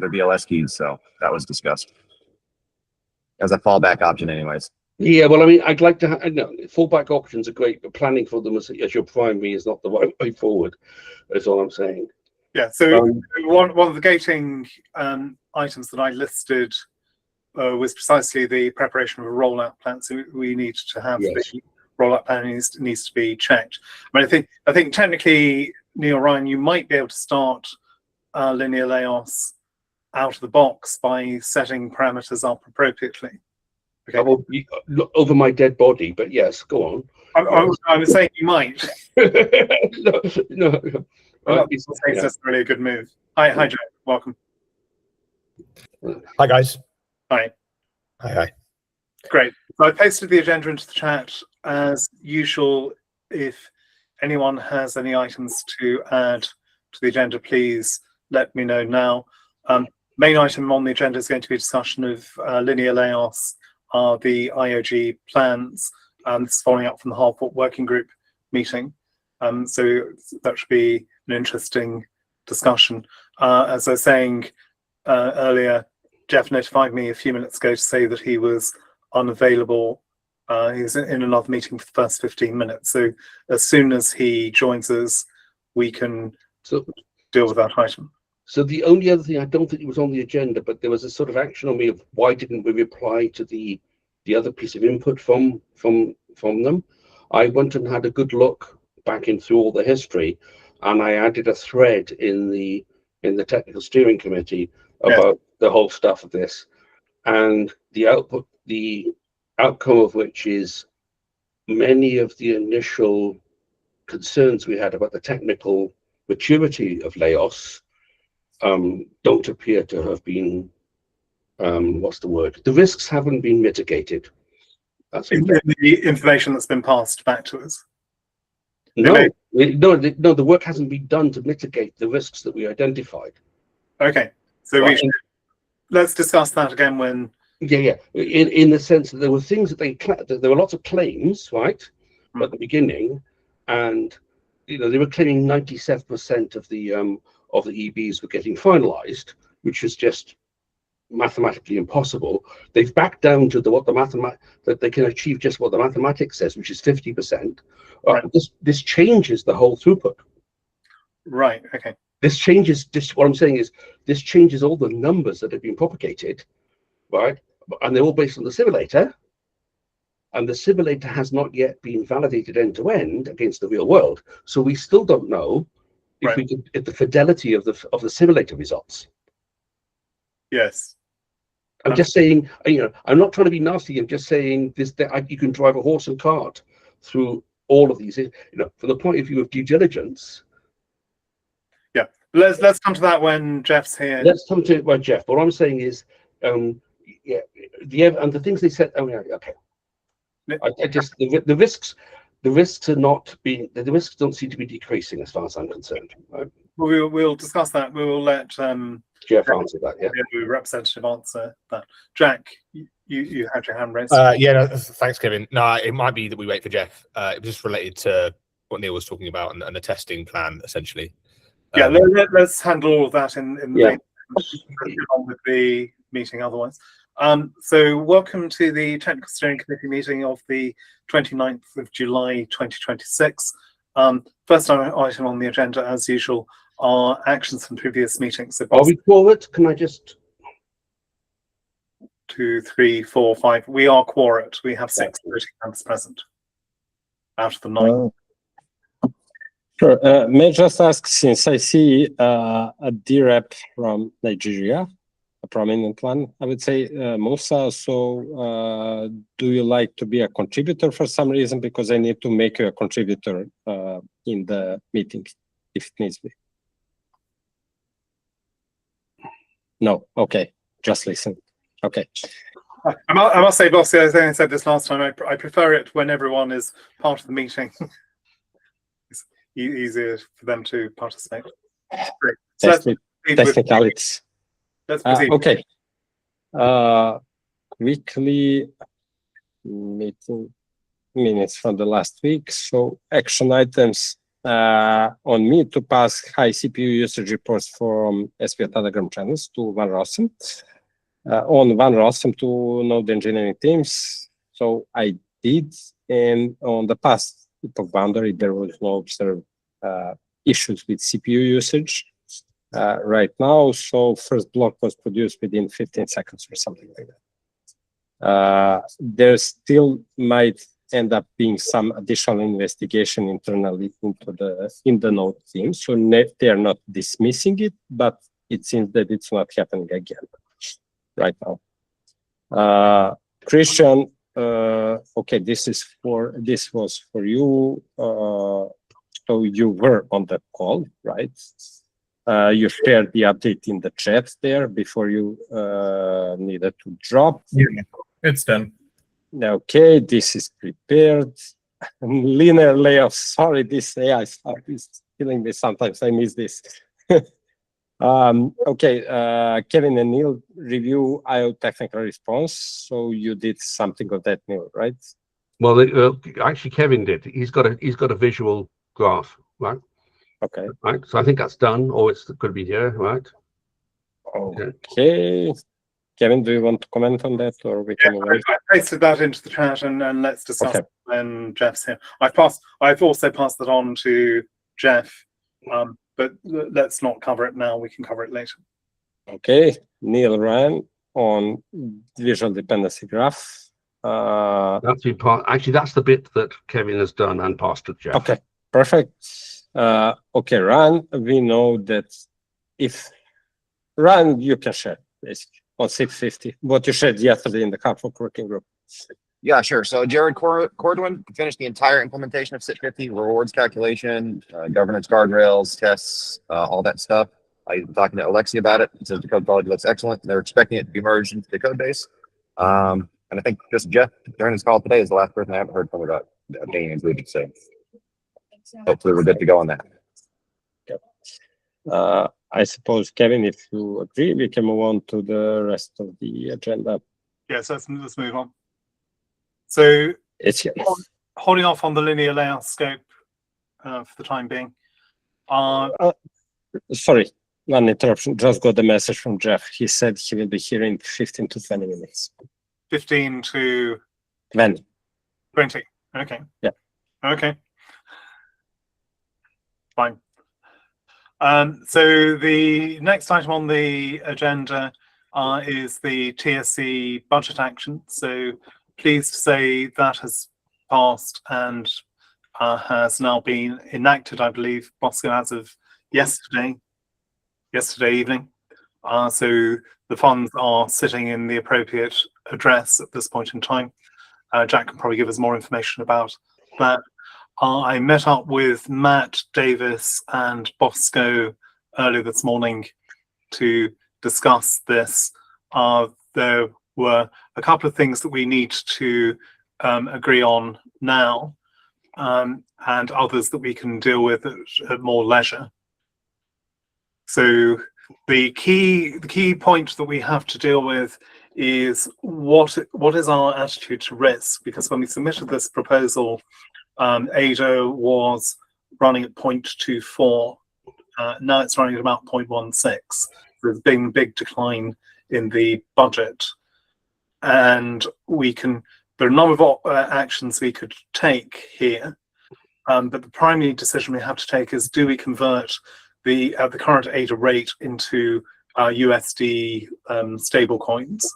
the BLS keys, so that was discussed as a fallback option anyways. Yeah, well, I mean, I'd like to no, fallback options are great, but planning for them as your primary is not the right way forward. That's all I'm saying. Yeah, so one of the gating items that I listed was precisely the preparation of a rollout plan. So we need to have the rollout plan needs to be checked. I mean, I think technically, Neil Ryan, you might be able to start linear Laos out of the box by setting parameters up appropriately. Okay. Well, over my dead body, but yes, go on. I was saying you might. no. It's necessarily a good move. Hi, Joe. Welcome. Hi, guys. Hi. Hi. Great. So I pasted the agenda into the chat as usual. If anyone has any items to add to the agenda, please let me know now. Main item on the agenda is going to be a discussion of linear Laos, the IOG plans. This is following up from the Harport Working Group meeting. So that should be an interesting discussion. As I was saying earlier, Jeff notified me a few minutes ago to say that he was unavailable. He's in another meeting for the first 15 minutes. So as soon as he joins us, we can deal with that item. So the only other thing, I don't think it was on the agenda, but there was a sort of action on me of why didn't we reply to the other piece of input from them. I went and had a good look back in through all the history, and I added a thread in the technical steering committee about the whole stuff of this, and the outcome of which is many of the initial concerns we had about the technical maturity of Laos don't appear to have been what's the word? The risks haven't been mitigated. That's the information that's been passed back to us. No, the work hasn't been done to mitigate the risks that we identified. Okay, so let's discuss that again when. Yeah. In the sense that there were things that there were lots of claims, right, at the beginning, and they were claiming 97% of the EBs were getting finalized, which is just mathematically impossible. They've backed down to that they can achieve just what the mathematics says, which is 50%. Right. This changes the whole throughput. Right. Okay. This changes. What I'm saying is this changes all the numbers that have been propagated, right? And they're all based on the simulator, and the simulator has not yet been validated end to end against the real world. So we still don't know if the fidelity of the simulator results. Yes. I'm just saying, I'm not trying to be nasty. I'm just saying you can drive a horse and cart through all of these. From the point of view of due diligence. Yeah. Let's come to that when Jeff's here. Let's come to it when Jeff. What I'm saying is, and the things they said. Oh yeah, okay. The risks are not being. The risks don't seem to be decreasing as far as I'm concerned. Right? We'll discuss that. We will let Jeff answer that. Yeah. The representative answer that. Jack, you had your hand raised. Thanks, Kevin. No, it might be that we wait for Jeff. It was just related to what Neil was talking about and the testing plan, essentially. Yeah, let's handle all of that in the main on with the meeting otherwise. So welcome to the Technical Steering Committee meeting of the 29th of July 2026. First item on the agenda, as usual, are actions from previous meetings. So are we quorate? Can I just 2, 3, 4, 5. We are quorate. We have 6 voting members present out of the 9. Sure. May I just ask, since I see a DREP from Nigeria, a prominent one, I would say, Musa, so do you like to be a contributor for some reason? Because I need to make you a contributor in the meeting, if it needs be. No, okay, just listen. Okay. I must say, Bossy, as I said this last time, I prefer it when everyone is part of the meeting. It's easier for them to participate. Great. So technicalities. Let's proceed. Okay. Weekly meeting minutes from the last week. So action items. on me to pass high CPU usage reports from SPO Telegram channels to Van Rossum. On Van Rossum to Node engineering teams. So I did, and on the past epoch boundary, there was no observed issues with CPU usage right now. So first block was produced within 15 seconds or something like that. There still might end up being some additional investigation internally in the node team. So they are not dismissing it, but it seems that it's not happening again right now. Christian, okay, this was for you. So you were on the call, right? You shared the update in the chat there before you needed to drop. Yeah, it's done. Okay, this is prepared. Linear layoffs. Sorry, this AI stuff is killing me. Sometimes I miss this. Okay, Kevin and Neil review IO technical response. So you did something of that, Neil, right? Well, actually, Kevin did. He's got a visual graph, right? Okay. Right. So I think that's done, or it's going to be here, right? Okay. Kevin, do you want to comment on that, or we can move on? I pasted that into the chat, and let's discuss Okay. it when Jeff's here. I've also passed that on to Jeff, but let's not cover it now. We can cover it later. Okay, Neil ran on visual dependency graph. That's been actually, that's the bit that Kevin has done and passed to Jeff. Okay, perfect. Okay, Ran, we know that if Ran, you can share basically on 650 what you shared yesterday in the Carfolk working group. Yeah, sure. So Jared Cordwin finished the entire implementation of SIT50, rewards calculation, governance guardrails, tests, all that stuff. I'm talking to Alexi about it. He says the code quality looks excellent. They're expecting it to be merged into the code base. And I think just Jeff during his call today is the last person I haven't heard from about being included. So hopefully we're good to go on that. I suppose, Kevin, if you agree, we can move on to the rest of the agenda. Yes, let's move on. So It's here. holding off on the linear layout scope for the time being. Sorry, one interruption. Just got the message from Jeff. He said he will be here in 15 to 20 minutes. 15 to 20. 20. Okay. Yeah. Okay. Fine. So the next item on the agenda is the TSC budget action. So pleased to say that has passed and has now been enacted, I believe, Bosco, as of yesterday evening. So the funds are sitting in the appropriate address at this point in time. Jack can probably give us more information about that. I met up with Matt Davis and Bosco earlier this morning to discuss this. There were a couple of things that we need to agree on now, and others that we can deal with at more leisure. So the key point that we have to deal with is what is our attitude to risk? Because when we submitted this proposal, Ada was running at 0.24. Now it's running at about 0.16. There's been a big decline in the budget, and there are a number of actions we could take here. But the primary decision we have to take is: do we convert the current Ada rate into USD stable coins,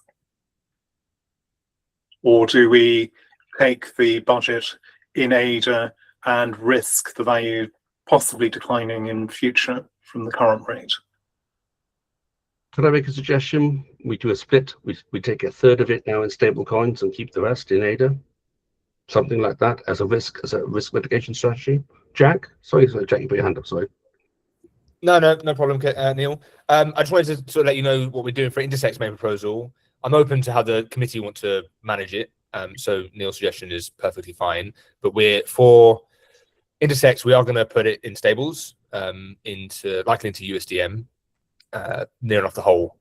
or do we take the budget in Ada and risk the value possibly declining in future from the current rate? Could I make a suggestion? We do a split. We take a third of it now in stable coins and keep the rest in Ada. Something like that as a risk mitigation strategy. Jack? Sorry, Jack, you put your hand up, sorry. No problem, Neil. I just wanted to sort of let you know what we're doing for Intersect's main proposal. I'm open to how the committee want to manage it. So Neil's suggestion is perfectly fine. But for Intersect, we are going to put it in stables, likely into USDM, near enough the whole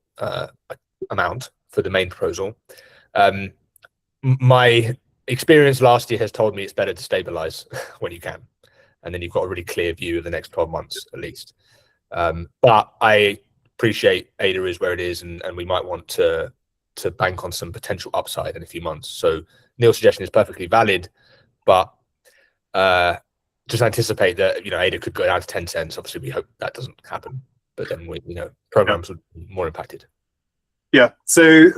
amount for the main proposal. My experience last year has told me it's better to stabilize when you can. and then you've got a really clear view of the next 12 months at least. But I appreciate ADA is where it is, and we might want to bank on some potential upside in a few months. So Neil's suggestion is perfectly valid, but just anticipate that, you know, ADA could go down to 10 cents. Obviously, we hope that doesn't happen, but then programs would be more impacted. Yeah. So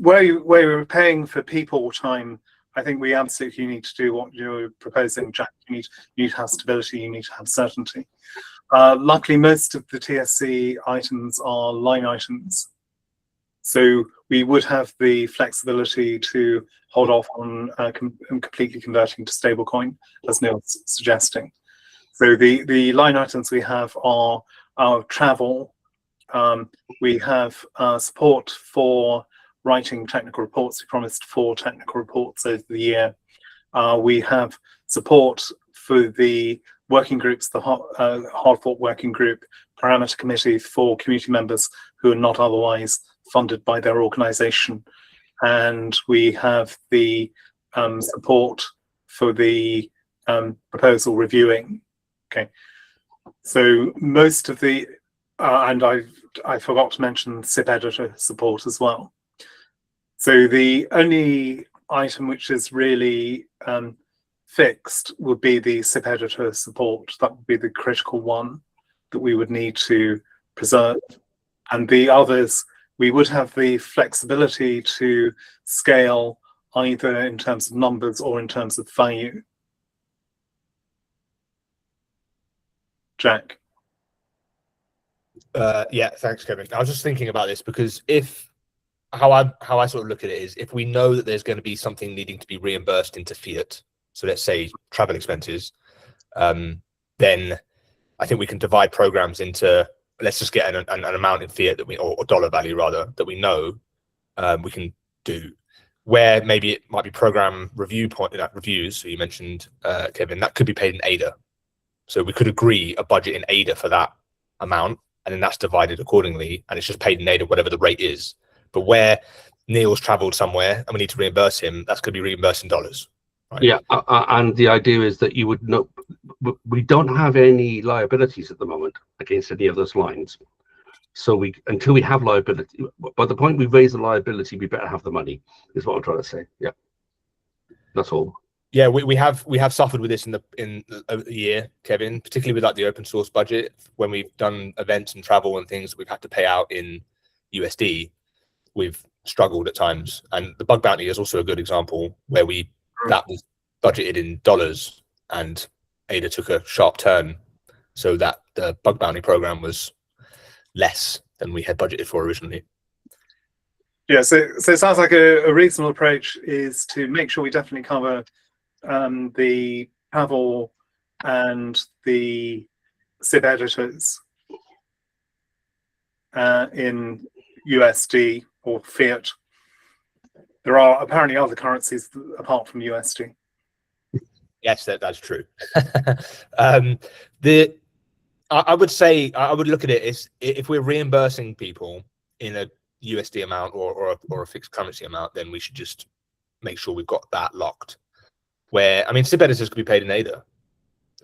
where we're paying for people time, I think we absolutely need to do what you're proposing, Jack. You need to have stability. You need to have certainty. Luckily, most of the TSC items are line items, so we would have the flexibility to hold off on completely converting to stablecoin, as Neil's suggesting. So the line items we have are our travel. We have support for writing technical reports. We promised 4 technical reports over the year. We have support for the working groups, the Hard Fork Working Group, Parameter Committee for community members who are not otherwise funded by their organisation. And we have the support for the proposal reviewing. Okay, so most of the, and I forgot to mention SIP editor support as well. So the only item which is really fixed would be the SIP editor support. That would be the critical one that we would need to preserve. And the others, we would have the flexibility to scale either in terms of numbers or in terms of value. Jack? Yeah, thanks, Kevin. I was just thinking about this because how I sort of look at it is, if we know that there's going to be something needing to be reimbursed into fiat, so let's say travel expenses, then I think we can divide programs into, let's just get an amount in fiat that or dollar value rather, that we know we can do. Where maybe it might be program reviews. So you mentioned, Kevin, that could be paid in ADA. So we could agree a budget in ADA for that amount, and then that's divided accordingly, and it's just paid in ADA, whatever the rate is. But where Neil's traveled somewhere and we need to reimburse him, that's going to be reimbursed in dollars. Right? Yeah, and the idea is that you would know, we don't have any liabilities at the moment against any of those lines. So until we have liability, by the point we raise the liability, we better have the money, is what I'm trying to say. Yeah, that's all. Yeah, we have suffered with this in the year, Kevin, particularly with like the open source budget. When we've done events and travel and things that we've had to pay out in USD, we've struggled at times. And the bug bounty is also a good example where that was budgeted in dollars and ADA took a sharp turn, so that the bug bounty program was less than we had budgeted for originally. Yeah, so it sounds like a reasonable approach is to make sure we definitely cover the travel and the SIP editors in USD or fiat. There are apparently other currencies apart from USD. Yes, that's true. I would say, I would look at it as, if we're reimbursing people in a USD amount or a fixed currency amount, then we should just make sure we've got that locked. Where, I mean, SIP editors could be paid in ADA.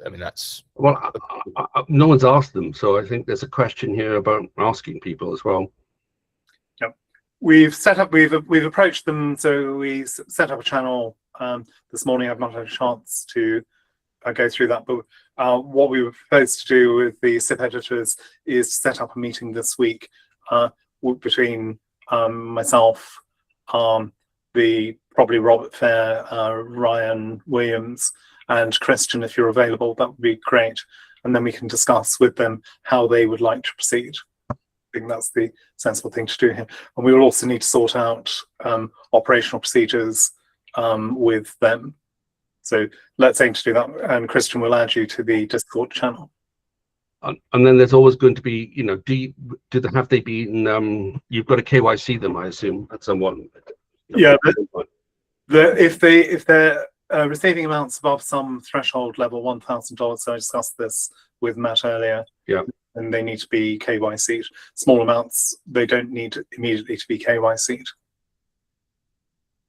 I mean, that's... Well, no one's asked them, so I think there's a question here about asking people as well. Yep. We've approached them, so we set up a channel this morning. I've not had a chance to go through that, but what we were proposed to do with the SIP editors is set up a meeting this week between myself, probably Robert Fair, Ryan Williams, and Christian. If you're available, that would be great, and then we can discuss with them how they would like to proceed. I think that's the sensible thing to do here. And we will also need to sort out operational procedures with them. So let's aim to do that, and Christian will add you to the Discord channel. And then there's always going to be, you know, have they been? You've got to KYC them, I assume, at someone. Yeah, if they're receiving amounts above some threshold level, $1,000. So I discussed this with Matt earlier. Yeah, and they need to be KYC'd. Small amounts, they don't need immediately to be KYC'd.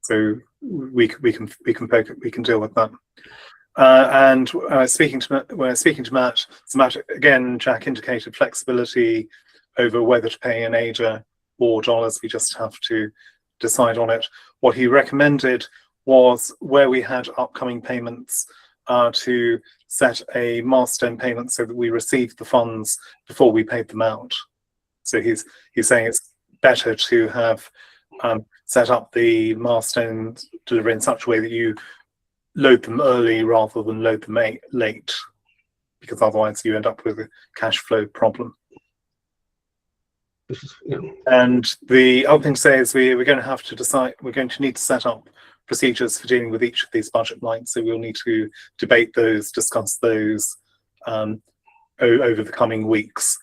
So we can deal with that. And speaking to Matt, so Matt again, Jack indicated flexibility over whether to pay in ADA or dollars. We just have to decide on it. What he recommended was where we had upcoming payments to set a milestone payment so that we received the funds before we paid them out. So he's saying it's better to have set up the milestone delivery in such a way that you load them early rather than load them late, because otherwise you end up with a cash flow problem. And the other thing to say is we're going to have to decide, we're going to need to set up procedures for dealing with each of these budget lines. So we'll need to debate those, discuss those over the coming weeks.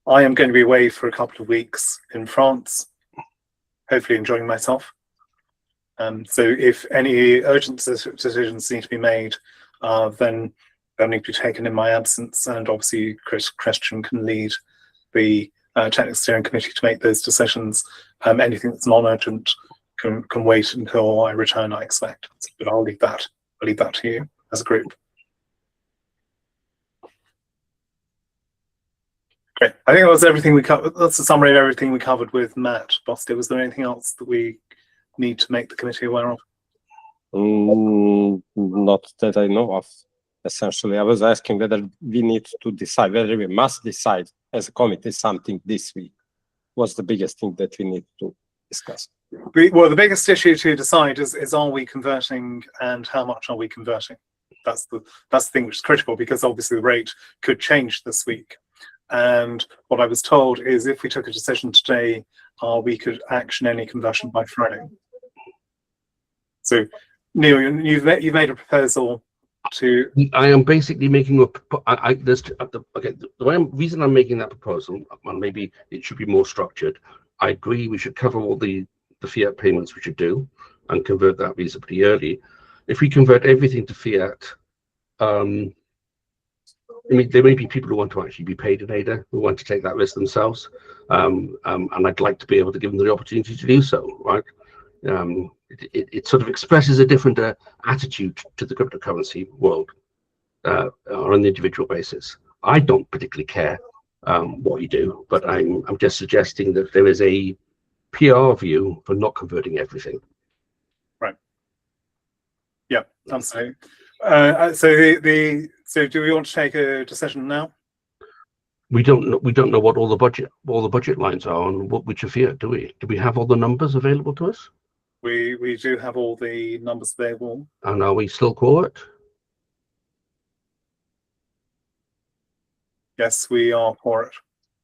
I am going to be away for a couple of weeks in France, hopefully enjoying myself. So if any urgent decisions need to be made, then they'll need to be taken in my absence. And obviously Christian can lead the technical steering committee to make those decisions. Anything that's non-urgent can wait until I return, I expect. But I'll leave that to you as a group. Great. I think that was everything we covered. That's a summary of everything we covered with Matt. Bostia, was there anything else that we need to make the committee aware of? Not that I know of. Essentially, I was asking whether we need to decide, whether we must decide as a committee something this week. What's the biggest thing that we need to discuss? Well, the biggest issue to decide is are we converting and how much are we converting? That's the thing which is critical, because obviously the rate could change this week. And what I was told is if we took a decision today, we could action any conversion by Friday. So, Neil, you've made a proposal to. I am basically making the reason I'm making that proposal, and maybe it should be more structured. I agree we should cover all the fiat payments we should do and convert that reasonably early. If we convert everything to fiat, I mean, there may be people who want to actually be paid in ADA, who want to take that risk themselves, and I'd like to be able to give them the opportunity to do so, right? It sort of expresses a different attitude to the cryptocurrency world on an individual basis. I don't particularly care what you do, but I'm just suggesting that there is a PR view for not converting everything. Right. Yeah, absolutely. So do we want to take a decision now? We don't know what all the budget lines are on which are fiat, do we? Do we have all the numbers available to us? We do have all the numbers available. And are we still for it? Yes, we are for it.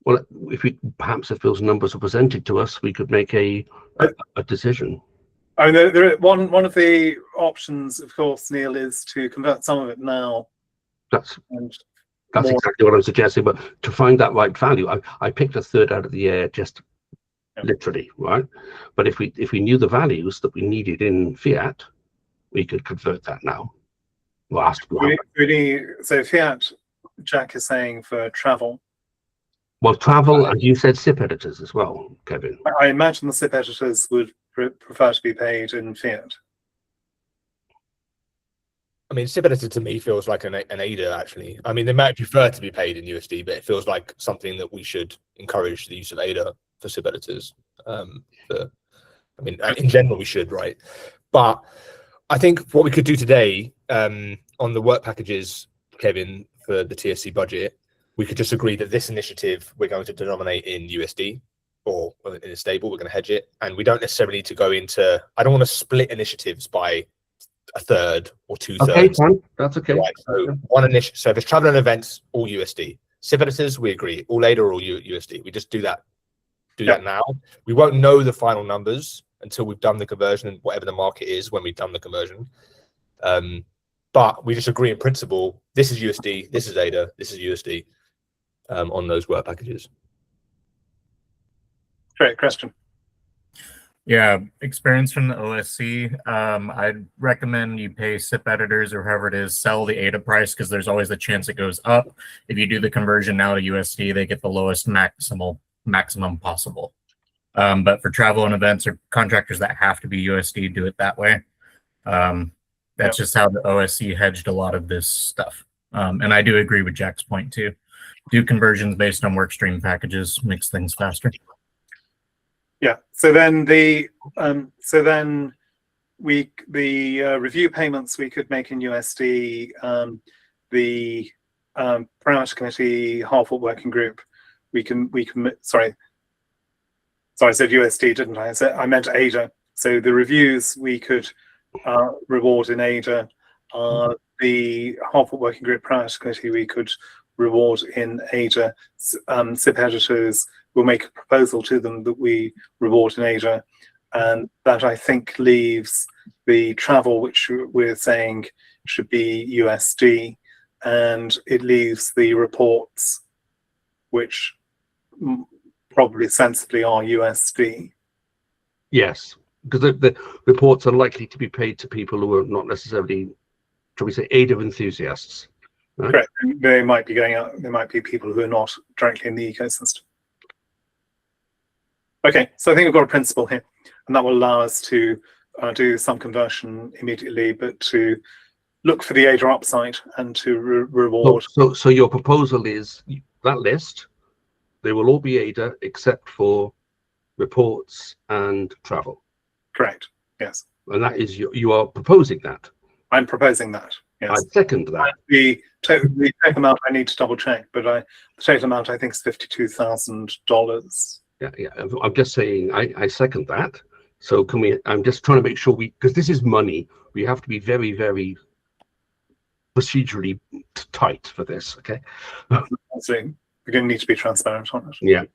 Well, if those numbers are presented to us, we could make a decision. I mean, one of the options, of course, Neil, is to convert some of it now. That's exactly what I'm suggesting. But to find that right value, I picked a third out of the air, just literally, right? But if we knew the values that we needed in fiat, we could convert that now. So fiat, Jack is saying, for travel. Well, travel, and you said SIP editors as well, Kevin. I imagine the SIP editors would prefer to be paid in fiat. I mean, SIP editor to me feels like an ADA, actually. I mean, they might prefer to be paid in USD, but it feels like something that we should encourage the use of ADA for SIP editors. I mean, in general, we should, right? But I think what we could do today on the work packages, Kevin, for the TSC budget, we could just agree that this initiative we're going to denominate in USD or in a stable, we're going to hedge it. And we don't necessarily need to go into, I don't want to split initiatives by a third or two-thirds. Okay, fine. That's okay. Right. So one initiative, so if it's travel and events, all USD. SIP editors, we agree. All ADA or all USD. We just do that now. We won't know the final numbers until we've done the conversion and whatever the market is when we've done the conversion. But we just agree in principle, this is USD, this is ADA, this is USD on those work packages. Great question. Yeah, experience from the OSC. I'd recommend you pay SIP editors or whoever it is, sell the ADA price, because there's always the chance it goes up. If you do the conversion now to USD, they get the lowest maximum possible. But for travel and events or contractors that have to be USD, do it that way. That's just how the OSC hedged a lot of this stuff. And I do agree with Jack's point too. Do conversions based on workstream packages makes things faster. Yeah. So then the review payments we could make in USD. The parameter committee half working group. We can. Sorry, I said USD, didn't I? I meant ADA. So the reviews we could reward in ADA. The half working group parameter committee we could reward in ADA. SIP editors will make a proposal to them that we reward in ADA, and that I think leaves the travel, which we're saying should be USD, and it leaves the reports, which probably sensibly are USD. Yes, because the reports are likely to be paid to people who are not necessarily, shall we say, ADA enthusiasts. Right? Correct. They might be going out. There might be people who are not directly in the ecosystem. Okay, so I think we've got a principle here, and that will allow us to do some conversion immediately, but to look for the ADA upside and to reward. So your proposal is that list, they will all be ADA except for reports and travel. Correct. Yes. And that is you are proposing that. I'm proposing that. Yes. I second that. The total amount I need to double check, but the total amount I think is $52,000. Yeah. I'm just saying I second that. So can we? I'm just trying to make sure because this is money. We have to be very, very procedurally tight for this. Okay. So we're going to need to be transparent on it. Yeah.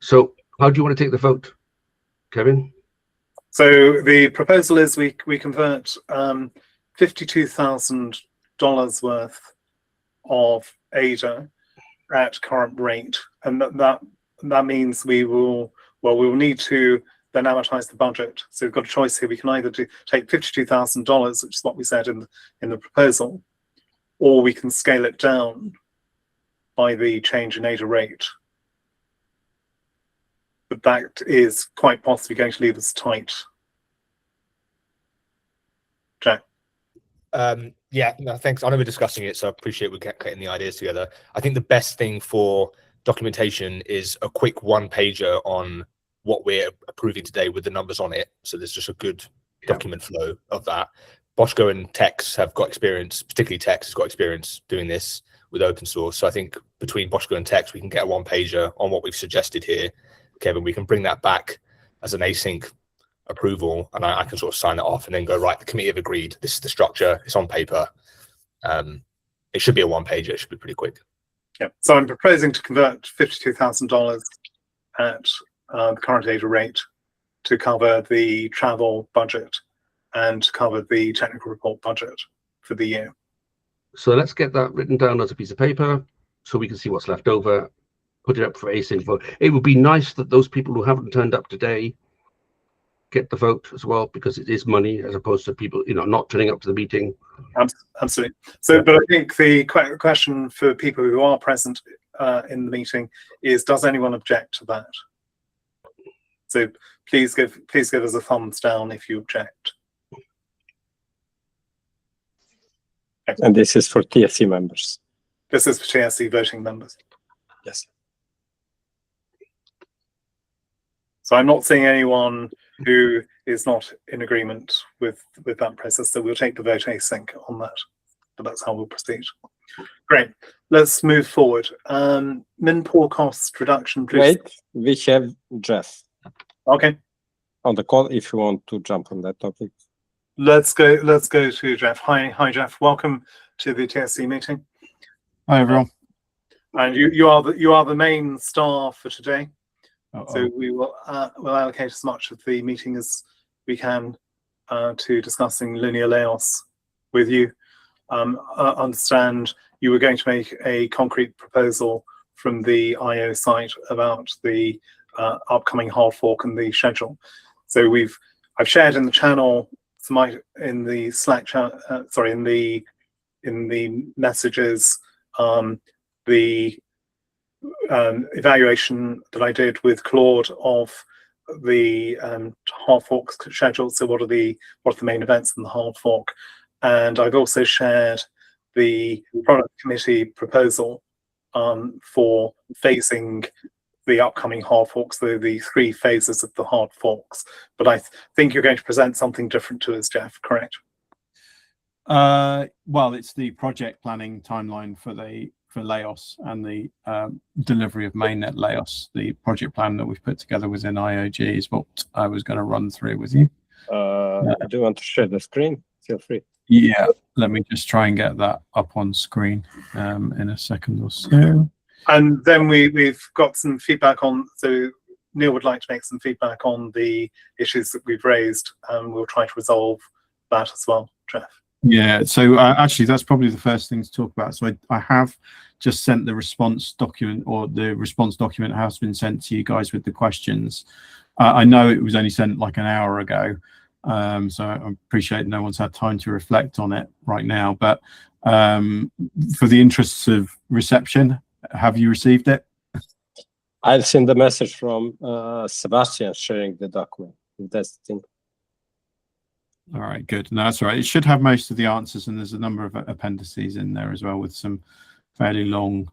So how do you want to take the vote, Kevin? So the proposal is we convert $52,000 worth of ADA at current rate, and that means we will need to then amortize the budget. So we've got a choice here. We can either take $52,000, which is what we said in the proposal, or we can scale it down by the change in ADA rate. But that is quite possibly going to leave us tight. Jack? Yeah, no, thanks. I know we're discussing it, so I appreciate we're getting the ideas together. I think the best thing for documentation is a quick one-pager on what we're approving today with the numbers on it. So there's just a good document flow of that. Boschko and Tex have got experience, particularly Tex has got experience doing this with open source. So I think between Boschko and Tex, we can get a one-pager on what we've suggested here. Kevin, we can bring that back as an async approval, and I can sort of sign it off and then go, right, the committee have agreed, this is the structure, it's on paper. It should be a one-pager, it should be pretty quick. Yeah, so I'm proposing to convert $52,000 at the current ADA rate to cover the travel budget and to cover the technical report budget for the year. So let's get that written down as a piece of paper so we can see what's left over, put it up for async vote. It would be nice that those people who haven't turned up today get the vote as well, because it is money as opposed to people, not turning up to the meeting. Absolutely. So, but I think the question for people who are present in the meeting is: does anyone object to that? So please give us a thumbs down if you object. And this is for TSC members. This is for TSC voting members. Yes. So I'm not seeing anyone who is not in agreement with that process. So we'll take the vote async on that, but that's how we'll proceed. Great. Let's move forward. Min pool cost reduction. Please. Wait, we have Jeff Okay. on the call if you want to jump on that topic. Let's go to Jeff. Hi, Jeff. Welcome to the TSC meeting. Hi, everyone. And you are the main star for today. So we will allocate as much of the meeting as we can to discussing linear layoffs with you. Understand you were going to make a concrete proposal from the IO site about the upcoming hard fork and the schedule. So I've shared in the channel in the Slack chat, in the messages, the evaluation that I did with Claude of the hard fork schedule. So what are the main events in the hard fork? And I've also shared the product committee proposal for phasing the upcoming hard forks, the 3 phases of the hard forks. But I think you're going to present something different to us, Jeff, correct? Well, it's the project planning timeline for Laos and the delivery of mainnet Laos. The project plan that we've put together within IOG is what I was going to run through with you. I do want to share the screen. Feel free. Yeah, let me just try and get that up on screen in a second or so. And then we've got some feedback on, so Neil would like to make some feedback on the issues that we've raised, and we'll try to resolve that as well, Jeff. Yeah, so actually that's probably the first thing to talk about. So I have just sent the response document, or the response document has been sent to you guys with the questions. I know it was only sent like an hour ago, so I appreciate no one's had time to reflect on it right now, but for the interests of reception, have you received it? I've seen the message from Sebastian sharing the document. If that's the thing. All right, good. No, that's all right. It should have most of the answers, and there's a number of appendices in there as well with some fairly long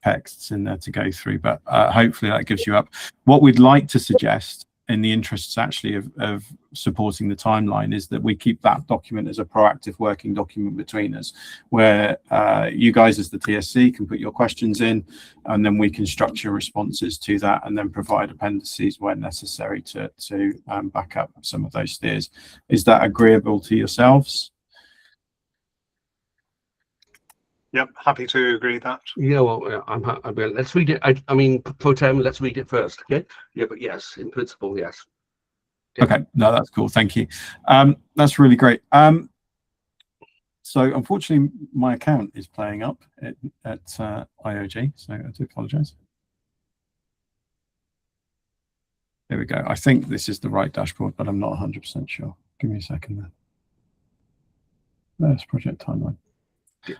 texts in there to go through, but hopefully that gives you up. What we'd like to suggest, in the interests actually of supporting the timeline, is that we keep that document as a proactive working document between us, where you guys as the TSC can put your questions in, and then we can structure responses to that and then provide appendices where necessary to back up some of those steers. Is that agreeable to yourselves? Yep, happy to agree with that. Yeah, well, I mean, let's read it. I mean, Potem, let's read it first, okay? Yeah, but yes, in principle, yes. Okay, no, that's cool. Thank you. That's really great. So unfortunately, my account is playing up at IOG, so I do apologize. There we go. I think this is the right dashboard, but I'm not 100% sure. Give me a second there. There's project timeline.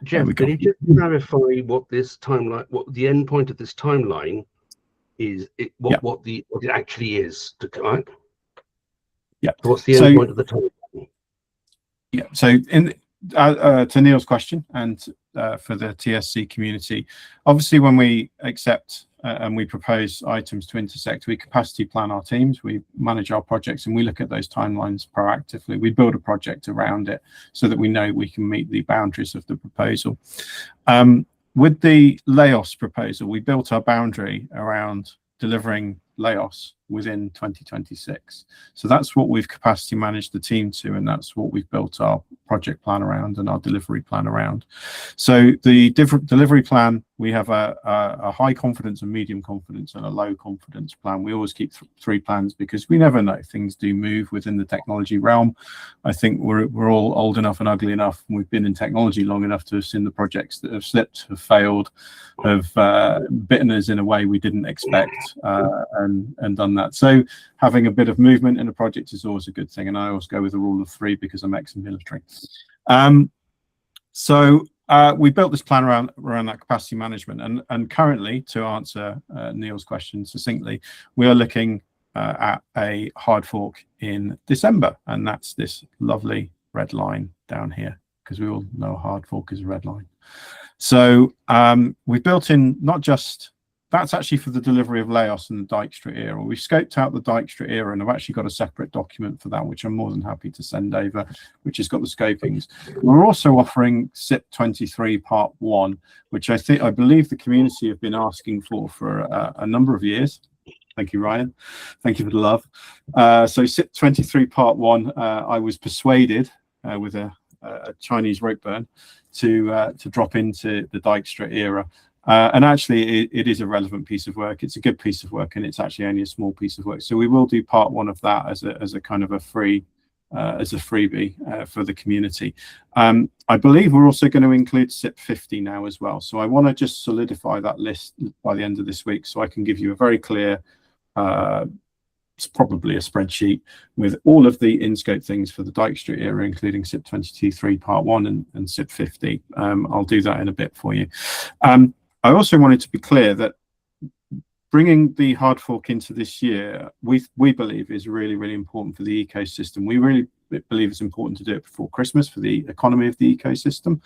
Jeff, can you just clarify what this timeline, what the end point of this timeline is? What it actually is, right? Yeah. So what's the end point of the timeline? Yeah. So to Neil's question, and for the TSC community, obviously when we accept and we propose items to Intersect, we capacity plan our teams, we manage our projects, and we look at those timelines proactively. We build a project around it so that we know we can meet the boundaries of the proposal. With the Laos proposal, we built our boundary around delivering Laos within 2026. So that's what we've capacity managed the team to, and that's what we've built our project plan around and our delivery plan around. So the different delivery plan, we have a high confidence, a medium confidence, and a low confidence plan. We always keep 3 plans because we never know, things do move within the technology realm. I think we're all old enough and ugly enough, and we've been in technology long enough to have seen the projects that have slipped, have failed, have bitten us in a way we didn't expect, and done that. So having a bit of movement in a project is always a good thing, and I always go with the rule of 3 because I'm ex-military. So we built this plan around that capacity management, and currently, to answer Neil's question succinctly, we are looking at a hard fork in December, and that's this lovely red line down here, because we all know a hard fork is a red line. So we've built in not just, that's actually for the delivery of Laos and the Dijkstra era. We've scoped out the Dijkstra era, and I've actually got a separate document for that, which I'm more than happy to send over, which has got the scopings. We're also offering SIP 23 Part 1, which I believe the community have been asking for a number of years. Thank you, Ryan. Thank you for the love. So SIP 23 Part 1, I was persuaded with a Chinese rope burn to drop into the Dijkstra era. And actually, it is a relevant piece of work. It's a good piece of work, and it's actually only a small piece of work. So we will do part 1 of that as a kind of a free, as a freebie for the community. I believe we're also going to include SIP 50 now as well. So I want to just solidify that list by the end of this week, so I can give you a very clear, it's probably a spreadsheet with all of the in-scope things for the Dijkstra era, including SIP 22.3 Part 1 and SIP 50. I'll do that in a bit for you. I also wanted to be clear that bringing the hard fork into this year, we believe is really, really important for the ecosystem. We really believe it's important to do it before Christmas for the economy of the ecosystem.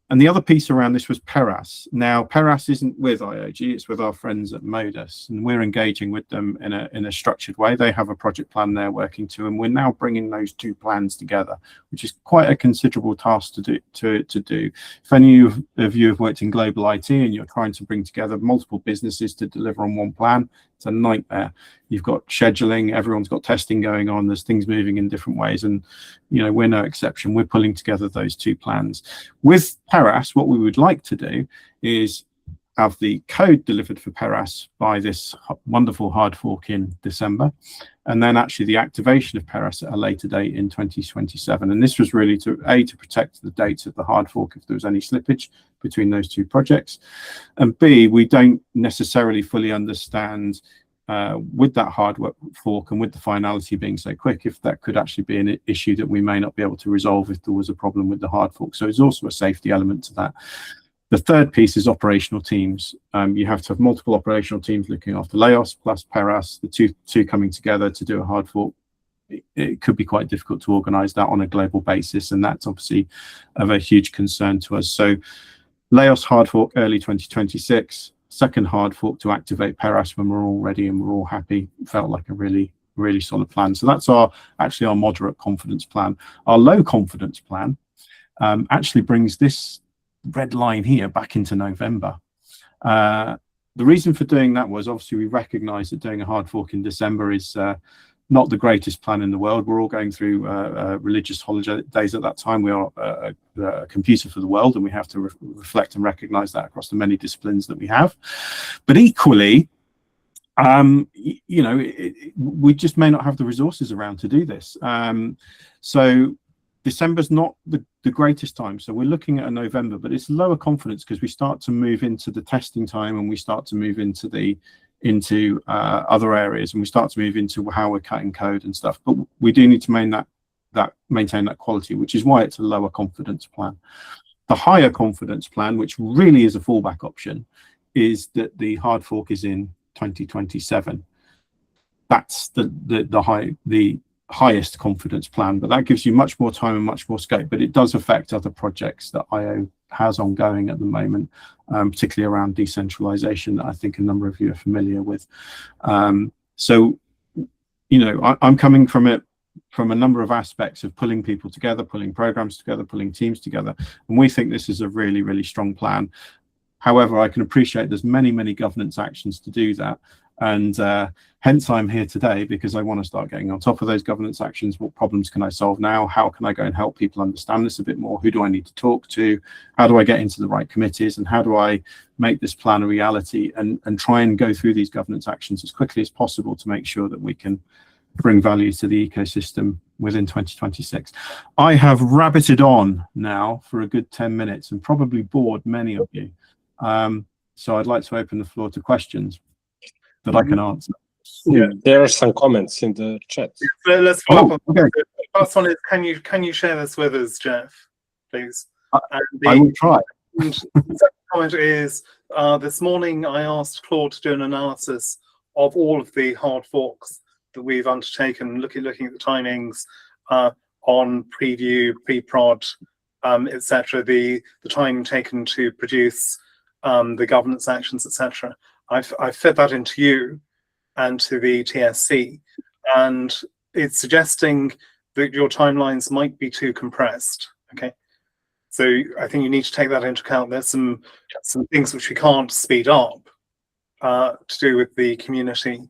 And the other piece around this was Peras. Now, Peras isn't with IOG, it's with our friends at Modus, and we're engaging with them in a structured way. They have a project plan they're working to, and we're now bringing those two plans together, which is quite a considerable task to do. If any of you have worked in global IT and you're trying to bring together multiple businesses to deliver on one plan, it's a nightmare. You've got scheduling, everyone's got testing going on, there's things moving in different ways, and we're no exception. We're pulling together those two plans. With Peras, what we would like to do is have the code delivered for Peras by this wonderful hard fork in December, and then actually the activation of Peras at a later date in 2027. And this was really to protect the dates of the hard fork if there was any slippage between those two projects, and B, we don't necessarily fully understand with that hard fork and with the finality being so quick, if that could actually be an issue that we may not be able to resolve if there was a problem with the hard fork. So it's also a safety element to that. The third piece is operational teams. You have to have multiple operational teams looking after Laos plus Peras, the two coming together to do a hard fork. It could be quite difficult to organize that on a global basis, and that's obviously of a huge concern to us. So Laos hard fork early 2026, second hard fork to activate Peras when we're all ready and we're all happy. Felt like a really solid plan. So that's actually our moderate confidence plan. Our low confidence plan actually brings this red line here back into November. The reason for doing that was obviously we recognize that doing a hard fork in December is not the greatest plan in the world. We're all going through religious holidays at that time. We are a computer for the world, and we have to reflect and recognize that across the many disciplines that we have. But equally, we just may not have the resources around to do this. So December's not the greatest time. So we're looking at a November, but it's lower confidence because we start to move into the testing time, and we start to move into other areas, and we start to move into how we're cutting code and stuff. But we do need to maintain that quality, which is why it's a lower confidence plan. The higher confidence plan, which really is a fallback option, is that the hard fork is in 2027. That's the highest confidence plan, but that gives you much more time and much more scope. But it does affect other projects that IO has ongoing at the moment, particularly around decentralization, that I think a number of you are familiar with. So I'm coming from it from a number of aspects of pulling people together, pulling programs together, pulling teams together, and we think this is a really strong plan. However, I can appreciate there's many governance actions to do that, and hence I'm here today, because I want to start getting on top of those governance actions. What problems can I solve now? How can I go and help people understand this a bit more? Who do I need to talk to? How do I get into the right committees? And how do I make this plan a reality, and try and go through these governance actions as quickly as possible to make sure that we can bring value to the ecosystem within 2026. I have rabbited on now for a good 10 minutes and probably bored many of you. So I'd like to open the floor to questions that I can answer. Yeah. There are some comments in the chat. So let's follow up on okay. the first one is, can you share this with us, Jeff, please? I will try. And the second comment is, this morning I asked Claude to do an analysis of all of the hard forks that we've undertaken, looking at the timings on preview, pre-prod, etc., the time taken to produce the governance actions, etc. I've fed that into you and to the TSC, and it's suggesting that your timelines might be too compressed. Okay, so I think you need to take that into account. There's some things which we can't speed up to do with the community.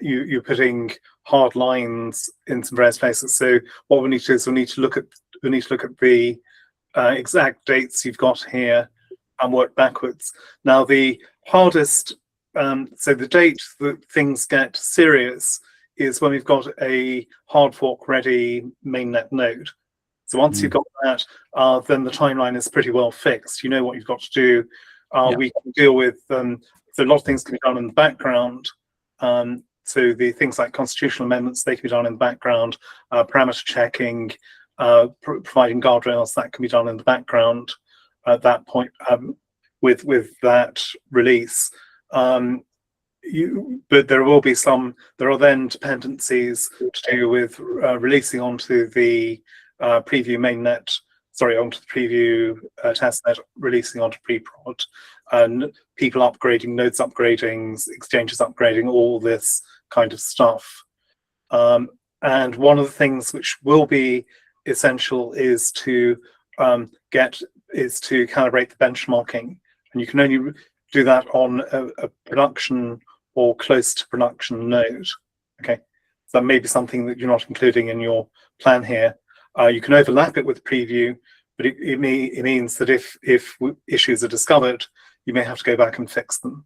You're putting hard lines in some various places. So what we need to do is we need to look at the exact dates you've got here and work backwards. Now the hardest, so the date that things get serious is when we've got a hard fork ready mainnet node. So once you've got that, then the timeline is pretty well fixed. You know what you've got to do. We can deal with, so a lot of things can be done in the background. So the things like constitutional amendments, they can be done in the background. Parameter checking, providing guardrails, that can be done in the background at that point with that release. but there will be some. There are then dependencies to do with releasing onto the preview mainnet. Sorry, onto the preview testnet, releasing onto pre-prod, and people upgrading, nodes upgrading, exchanges upgrading, all this kind of stuff. And one of the things which will be essential is to calibrate the benchmarking, and you can only do that on a production or close to production node. Okay, so that may be something that you're not including in your plan here. You can overlap it with preview, but it means that if issues are discovered, you may have to go back and fix them.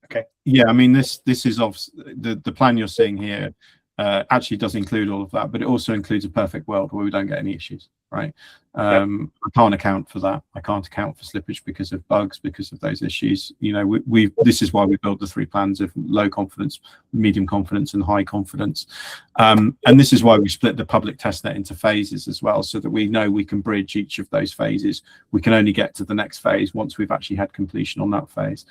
Okay. Yeah, I mean this is the plan you're seeing here actually does include all of that, but it also includes a perfect world where we don't get any issues, right? I can't account for that. I can't account for slippage because of bugs, because of those issues. You know, this is why we built the 3 plans of low confidence, medium confidence, and high confidence. And this is why we split the public testnet into phases as well, so that we know we can bridge each of those phases. We can only get to the next phase once we've actually had completion on that phase.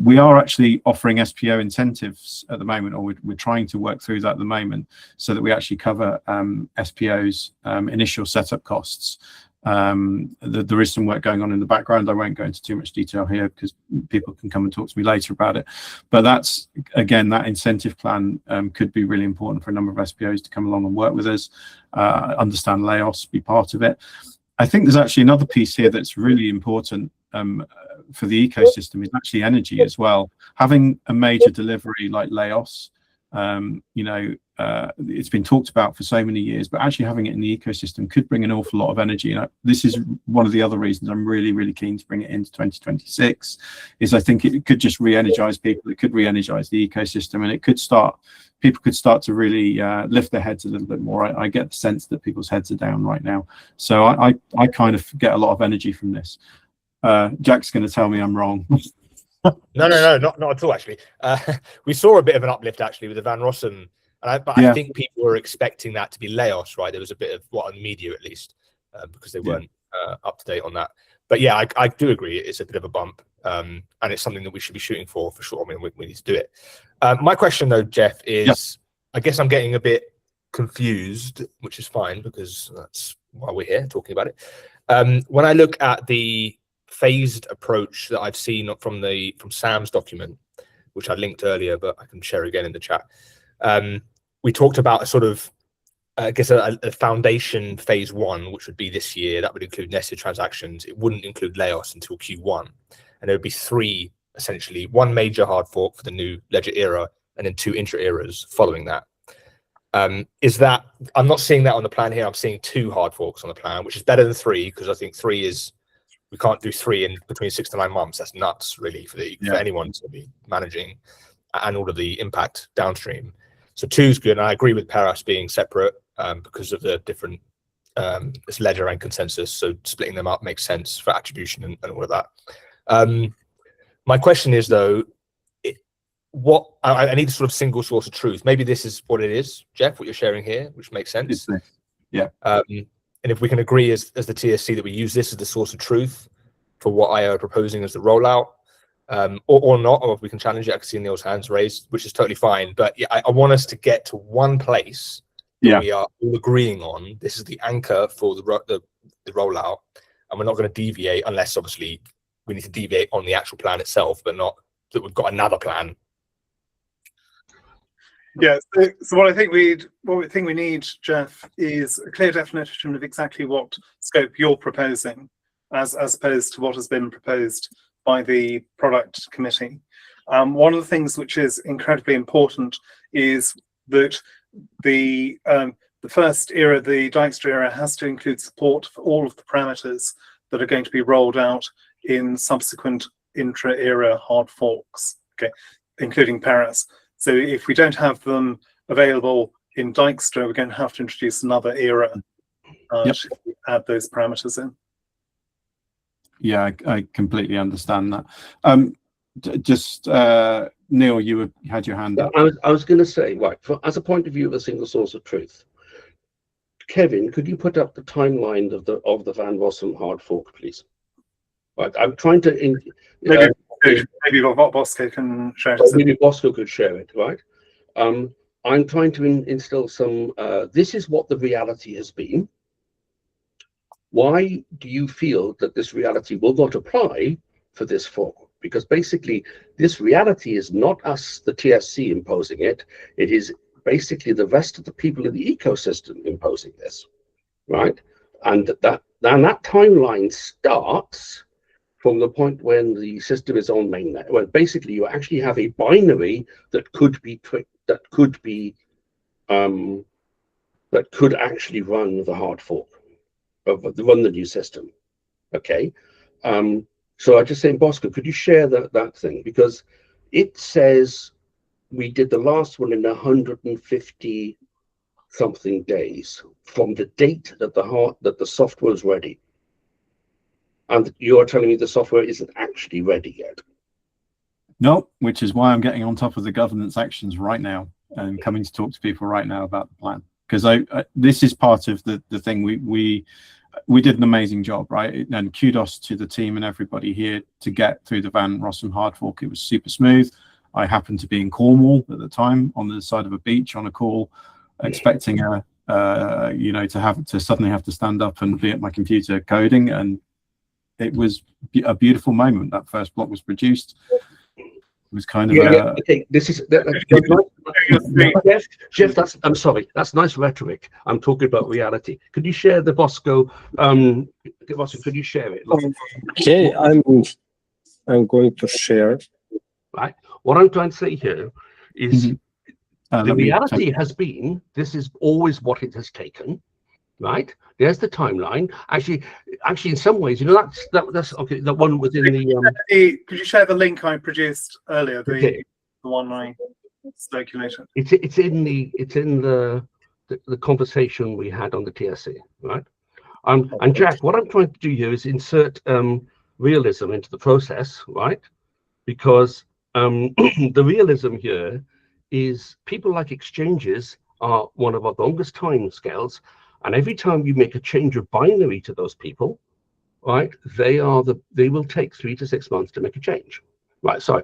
We are actually offering SPO incentives at the moment, or we're trying to work through that at the moment, so that we actually cover SPO's initial setup costs. There is some work going on in the background. I won't go into too much detail here because people can come and talk to me later about it. But that's, again, that incentive plan could be really important for a number of SPOs to come along and work with us, understand Laos, be part of it. I think there's actually another piece here that's really important for the ecosystem, is actually energy as well. Having a major delivery like Laos, you know, it's been talked about for so many years, but actually having it in the ecosystem could bring an awful lot of energy. And this is one of the other reasons I'm really, really keen to bring it into 2026, is I think it could just re-energize people. It could re-energize the ecosystem, and it could start, people could start to really lift their heads a little bit more. I get the sense that people's heads are down right now. So I kind of get a lot of energy from this. Jack's going to tell me I'm wrong. No, not at all. Actually, we saw a bit of an uplift actually with the Van Rossum, but I think people were expecting that to be Laos, right? There was a bit of on the media at least, because they weren't up to date on that. But yeah, I do agree. It's a bit of a bump, and it's something that we should be shooting for sure. I mean, we need to do it. My question though, Jeff, is I guess I'm getting a bit confused, which is fine because that's why we're here talking about it. When I look at the phased approach that I've seen from Sam's document, which I linked earlier, but I can share again in the chat. We talked about a sort of, I guess, a foundation phase 1, which would be this year. That would include nested transactions. It wouldn't include Laos until Q1, and there would be 3 essentially: 1 major hard fork for the new ledger era, and then 2 intra eras following that. Is that, I'm not seeing that on the plan here. I'm seeing 2 hard forks on the plan, which is better than 3, because I think 3 is, we can't do 3 in between 6 to 9 months. That's nuts, really, for anyone to be managing, and all of the impact downstream. So 2 is good, and I agree with Paras being separate because of the different this ledger and consensus. So splitting them up makes sense for attribution and all of that. My question is though, what I need a sort of single source of truth. Maybe this is what it is, Jeff, what you're sharing here, which makes sense. Yeah. And if we can agree as the TSC that we use this as the source of truth for what IO are proposing as the rollout, or not, or if we can challenge it. I can see Neil's hands raised, which is totally fine. But yeah, I want us to get to one place that we are all agreeing on. This is the anchor for the rollout, and we're not going to deviate unless obviously we need to deviate on the actual plan itself, but not that we've got another plan. Yeah. So what we think we need, Jeff, is a clear definition of exactly what scope you're proposing, as opposed to what has been proposed by the product committee. One of the things which is incredibly important is that the first era, the Dijkstra era, has to include support for all of the parameters that are going to be rolled out in subsequent intra-era hard forks, okay, including Paras. So if we don't have them available in Dijkstra, we're going to have to introduce another era to add those parameters in. Yeah, I completely understand that. Just Neil, you had your hand up. I was going to say, right, as a point of view of a single source of truth, Kevin, could you put up the timeline of the Van Rossum hard fork, please? Right, I'm trying to. Maybe Bosco can share it. maybe Bosco could share it, right? I'm trying to instill some, this is what the reality has been. Why do you feel that this reality will not apply for this form? Because basically, this reality is not us, the TSC, imposing it. It is basically the rest of the people in the ecosystem imposing this, right? And that timeline starts from the point when the system is on mainnet, where basically you actually have a binary that could actually run the hard fork, run the new system. Okay. So I just saying, Bosco, could you share that thing? Because it says we did the last one in 150 something days from the date that the software is ready. And you're telling me the software isn't actually ready yet. No, which is why I'm getting on top of the governance actions right now and coming to talk to people right now about the plan. Because this is part of the thing. We did an amazing job, right? And kudos to the team and everybody here to get through the Van Rossum hard fork. It was super smooth. I happened to be in Cornwall at the time on the side of a beach on a call, expecting to suddenly have to stand up and be at my computer coding, and it was a beautiful moment. That first block was produced. It was kind of okay. This is Jeff. I'm sorry. That's nice rhetoric. I'm talking about reality. Could you share the Bosco? Bosco, could you share it? Okay, I'm going to share. Right. What I'm trying to say here is the reality has been, this is always what it has taken, right? There's the timeline. Actually, in some ways, that's okay. The one within the. Could you share the link I produced earlier? Okay. The one I circulated. It's in the conversation we had on the TSC, right? And Jack, what I'm trying to do here is insert realism into the process, right? Because the realism here is people like exchanges are one of our longest time scales, and every time you make a change of binary to those people, right, they will take 3 to 6 months to make a change, right? So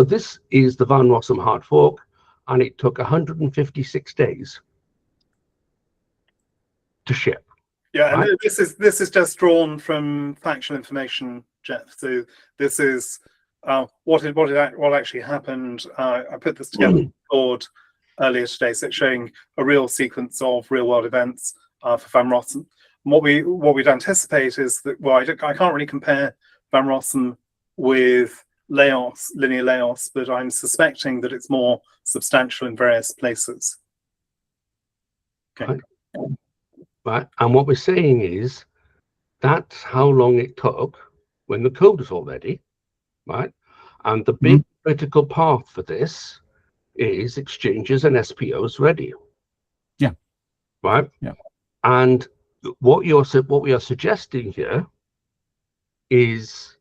this is the Van Rossum hard fork, and it took 156 days to ship. Yeah, right? and this is just drawn from factual information, Jeff. So this is what actually happened. I put this together on the board earlier today, so it's showing a real sequence of real world events for Van Rossum. And what we'd anticipate is that, well, I can't really compare Van Rossum with Laos, linear Laos, but I'm suspecting that it's more substantial in various places. Okay. Right, and what we're saying is that's how long it took when the code was all ready, right? And the big critical path for this is exchanges and SPOs ready. Yeah. Right. Yeah. And what we are suggesting here is,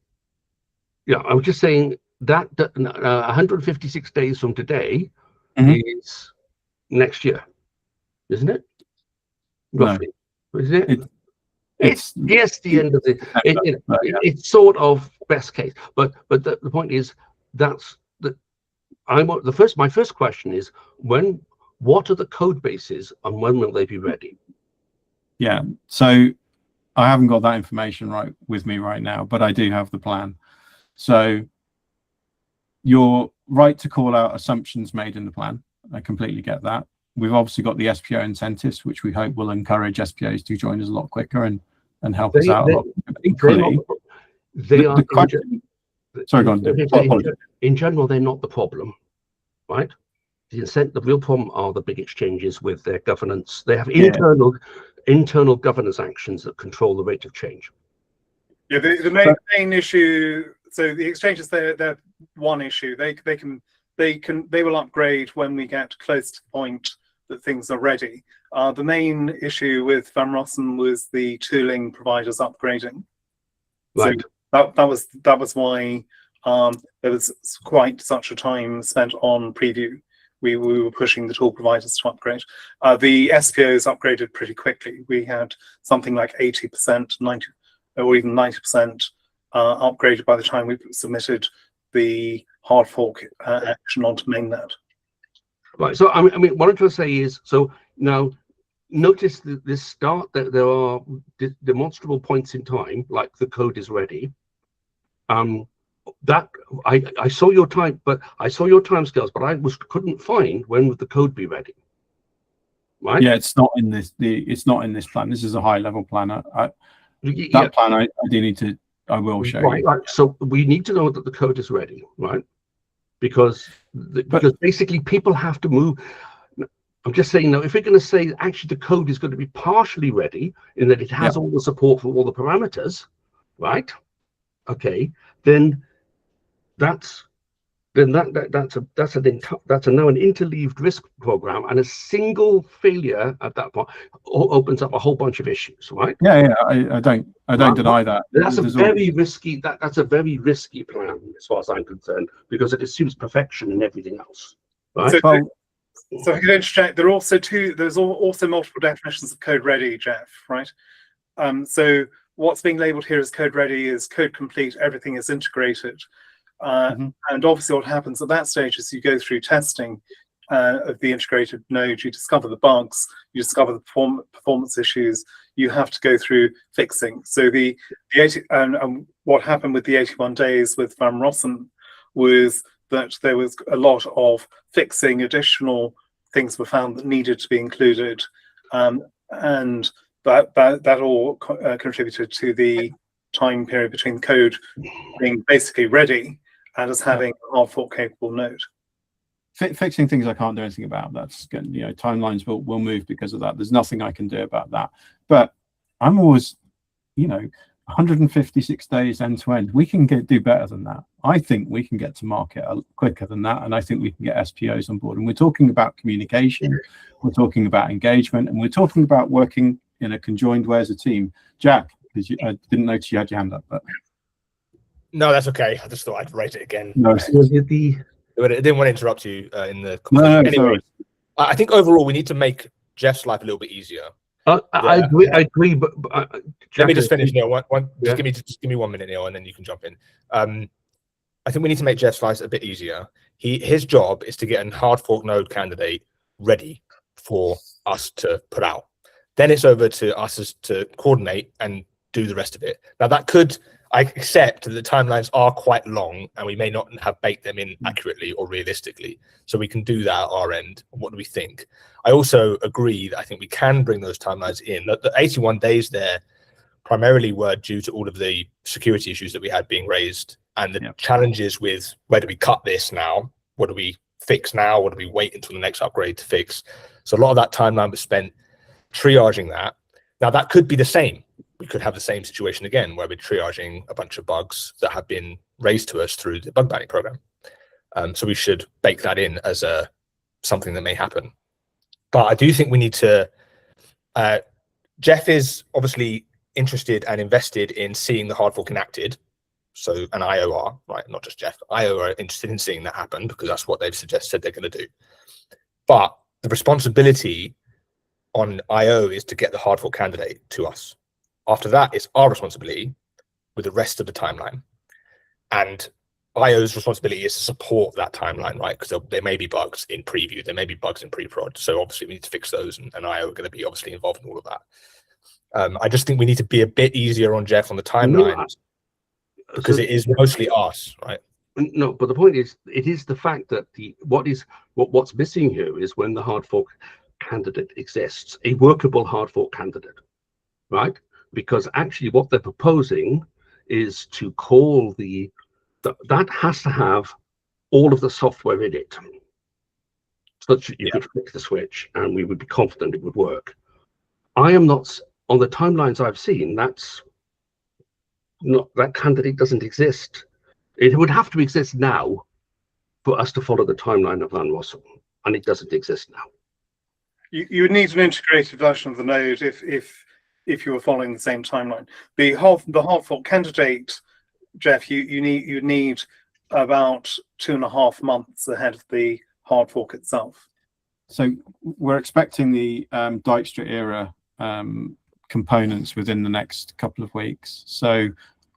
I was just saying that 156 days from today is next year, isn't it? Roughly, isn't it? It's yes, the end of the. It's sort of best case, but the point is that's that. My first question is what are the code bases and when will they be ready? Yeah, so I haven't got that information right with me right now, but I do have the plan. So you're right to call out assumptions made in the plan. I completely get that. We've obviously got the SPO incentives, which we hope will encourage SPOs to join us a lot quicker and help us out a lot. Equally, sorry, go on. In general, they're not the problem, right? The real problem are the big exchanges with their governance. They have internal governance actions that control the rate of change. Yeah, the main issue. So the exchanges, they're one issue. They will upgrade when we get close to the point that things are ready. The main issue with Van Rossum was the tooling providers upgrading. Right. So that was why there was quite such a time spent on preview. We were pushing the tool providers to upgrade. The SPOs upgraded pretty quickly. We had something like 80%, 90, or even 90% upgraded by the time we submitted the hard fork action onto mainnet. Right. So I mean, what I'm trying to say is, so now notice this start that there are demonstrable points in time, like the code is ready. That I saw your time, but I saw your timescales, but I couldn't find when would the code be ready. Right. Yeah, it's not in this. It's not in this plan. This is a high level plan. Yeah. Plan I do need to. I will show you. Right. So we need to know that the code is ready, right? Because basically people have to move. I'm just saying, now, if we're going to say actually the code is going to be partially ready in that it has all the support for all the parameters, right? Okay, then that's now an interleaved risk program, and a single failure at that point opens up a whole bunch of issues, right? Yeah. I don't deny that. That's a very risky. That's a very risky plan, as far as I'm concerned, because it assumes perfection in everything else, right? So if I could interject, there's also multiple definitions of code ready, Jeff, right? So what's being labeled here as code ready is code complete, everything is integrated. And obviously what happens at that stage is you go through testing of the integrated node, you discover the bugs, you discover the performance issues, you have to go through fixing. So what happened with the 81 days with Van Rossum was that there was a lot of fixing, additional things were found that needed to be included, and that all contributed to the time period between code being basically ready and us having a hard fork capable node. Fixing things I can't do anything about. That's going, timelines will move because of that. There's nothing I can do about that. But I'm always, 156 days end to end. We can do better than that. I think we can get to market quicker than that, and I think we can get SPOs on board. And we're talking about communication, we're talking about engagement, and we're talking about working in a conjoined way as a team. Jack, I didn't notice you had your hand up, but No, that's okay. I just thought I'd raise it again. no. But I didn't want to interrupt you in the No, conversation. Anyway, sorry. I think overall we need to make Jeff's life a little bit easier. I agree, but Let me just finish, Neil. Yeah. Just give me 1 minute, Neil, and then you can jump in. I think we need to make Jeff's life a bit easier. His job is to get a hard fork node candidate ready for us to put out. Then it's over to us to coordinate and do the rest of it. Now I accept that the timelines are quite long and we may not have baked them in accurately or realistically. So we can do that at our end. What do we think? I also agree that I think we can bring those timelines in. The 81 days there primarily were due to all of the security issues that we had being raised and the challenges with where do we cut this now? What do we fix now? What do we wait until the next upgrade to fix? So a lot of that timeline was spent triaging that. Now that could be the same. We could have the same situation again where we're triaging a bunch of bugs that have been raised to us through the bug bounty program. So we should bake that in as something that may happen. But I do think we need to, Jeff is obviously interested and invested in seeing the hard fork enacted. So an IO are, right? Not just Jeff. IO are interested in seeing that happen because that's what they've said they're going to do. But the responsibility on IO is to get the hard fork candidate to us. After that, it's our responsibility with the rest of the timeline. And IO's responsibility is to support that timeline, right? Because there may be bugs in preview, there may be bugs in pre-prod. So obviously we need to fix those, and IO are going to be obviously involved in all of that. I just think we need to be a bit easier on Jeff on the timeline because it is mostly us, right? No, but the point is, it is the fact that what's missing here is when the hard fork candidate exists, a workable hard fork candidate, right? Because actually what they're proposing is to call that has to have all of the software in it so that you could flick the switch and we would be confident it would work. I am not, on the timelines I've seen, that candidate doesn't exist. It would have to exist now for us to follow the timeline of Van Rossum, and it doesn't exist now. You would need an integrated version of the node if you were following the same timeline. The hard fork candidate, Jeff, you need about 2.5 months ahead of the hard fork itself. So we're expecting the Dijkstra era components within the next couple of weeks. So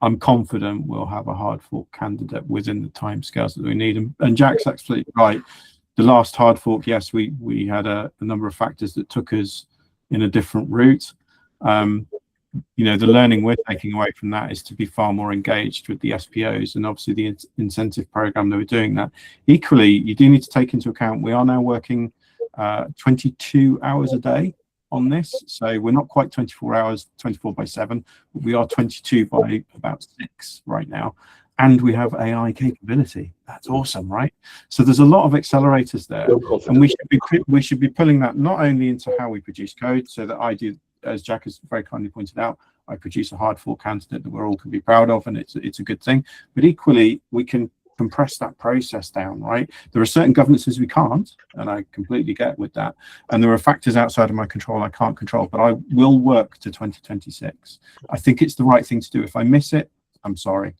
I'm confident we'll have a hard fork candidate within the timescales that we need. And Jack's absolutely right. The last hard fork, yes, we had a number of factors that took us in a different route. The learning we're taking away from that is to be far more engaged with the SPOs and obviously the incentive program that we're doing that. Equally, you do need to take into account we are now working 22 hours a day on this. So we're not quite 24 hours, 24/7, but we are 22 by about 6 right now. And we have AI capability. That's awesome, right? So there's a lot of accelerators there. And we should be pulling that not only into how we produce code, so that I do, as Jack has very kindly pointed out, I produce a hard fork candidate that we're all can be proud of, and it's a good thing. But equally, we can compress that process down, right? There are certain governances we can't, and I completely get with that. And there are factors outside of my control I can't control, but I will work to 2026. I think it's the right thing to do. If I miss it, I'm sorry,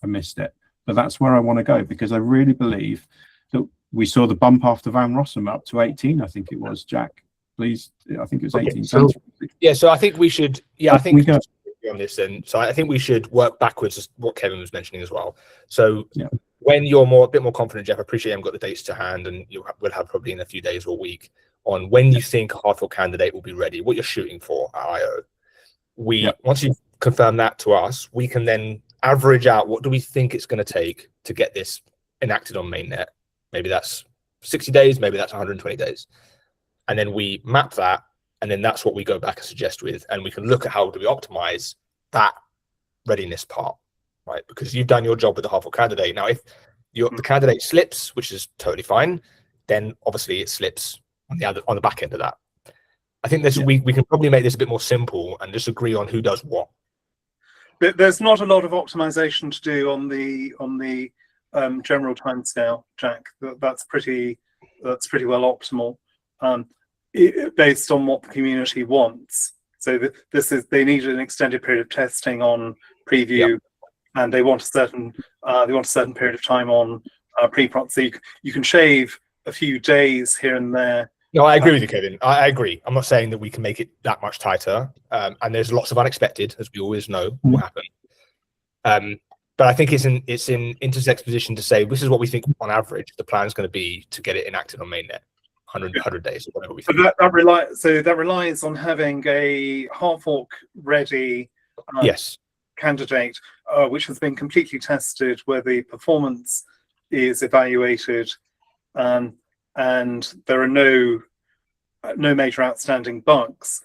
I missed it. But that's where I want to go, because I really believe that we saw the bump after Van Rossum up to 18, I think it was, Jack. Please, I think it was 18. So I think we should. Yeah, I think we go on this then. So I think we should work backwards, as what Kevin was mentioning as well. So when you're a bit more confident, Jeff, I appreciate you haven't got the dates to hand, and we'll have probably in a few days or a week on when you think a hard fork candidate will be ready, what you're shooting for at IO. Once you confirm that to us, we can then average out what do we think it's going to take to get this enacted on mainnet. Maybe that's 60 days, maybe that's 120 days. And then we map that, and then that's what we go back and suggest with, and we can look at how do we optimize that readiness part, right? Because you've done your job with the hard fork candidate. Now, if the candidate slips, which is totally fine, then obviously it slips on the back end of that. I think we can probably make this a bit more simple and just agree on who does what. There's not a lot of optimization to do on the general timescale, Jack. That's pretty well optimal. Based on what the community wants. So they need an extended period of testing on preview, and they want a certain period of time on pre-prod. So you can shave a few days here and there. No, I agree with you, Kevin. I agree. I'm not saying that we can make it that much tighter, and there's lots of unexpected, as we always know will happen. But I think it's in Intersect's position to say this is what we think on average the plan is going to be to get it enacted on mainnet. 100 days or whatever we think. That relies on having a hard fork ready candidate, which has been completely tested, where the performance is evaluated, and there are no major outstanding bugs.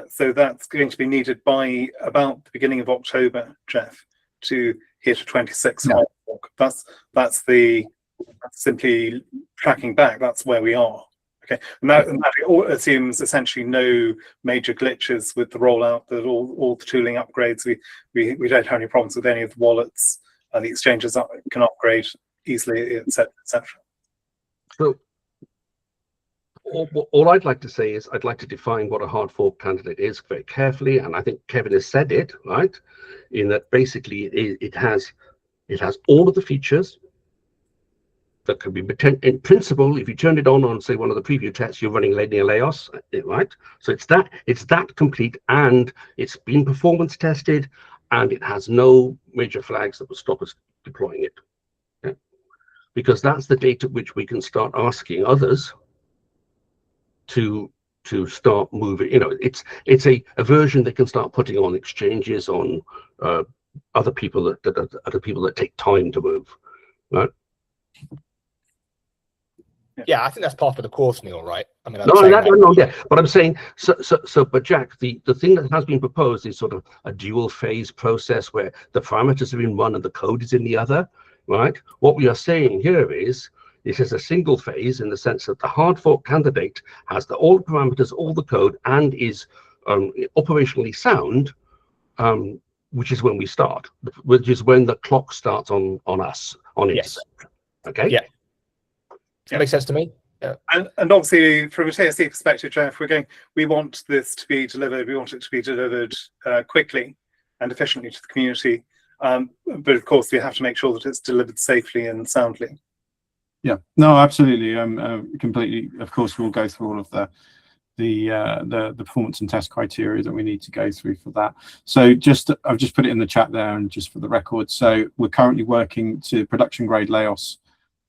So that's going to be needed by about the beginning of October, Jeff, to hit a 26 hard fork. That's simply tracking back. That's where we are. Okay, and that assumes essentially no major glitches with the rollout. That all the tooling upgrades. We don't have any problems with any of the wallets. The exchanges can upgrade easily, etc., etc. So all I'd like to say is I'd like to define what a hard fork candidate is very carefully, and I think Kevin has said it right, in that basically it has all of the features that could be in principle. If you turn it on say one of the preview tests, you're running linear Laos, right? So it's that complete, and it's been performance tested, and it has no major flags that will stop us deploying it. Okay? Because that's the date at which we can start asking others to start moving. It's a version they can start putting on exchanges, on other people that take time to move, right? Yeah, I think that's part of the course, Neil, right? I mean, but I'm saying but Jack, the thing that has been proposed is sort of a dual phase process where the parameters are in one and the code is in the other, right? What we are saying here is this is a single phase, in the sense that the hard fork candidate has all the parameters, all the code, and is operationally sound, which is when we start, which is when the clock starts on us, on it. Okay? Yeah. That makes sense to me. Yeah. And obviously, from a TSC perspective, Jeff, we want this to be delivered. We want it to be delivered quickly and efficiently to the community. But of course, we have to make sure that it's delivered safely and soundly. Yeah, no, absolutely. Completely. Of course, we'll go through all of the the performance and test criteria that we need to go through for that. So I've just put it in the chat there, and just for the record, so we're currently working to production grade Laos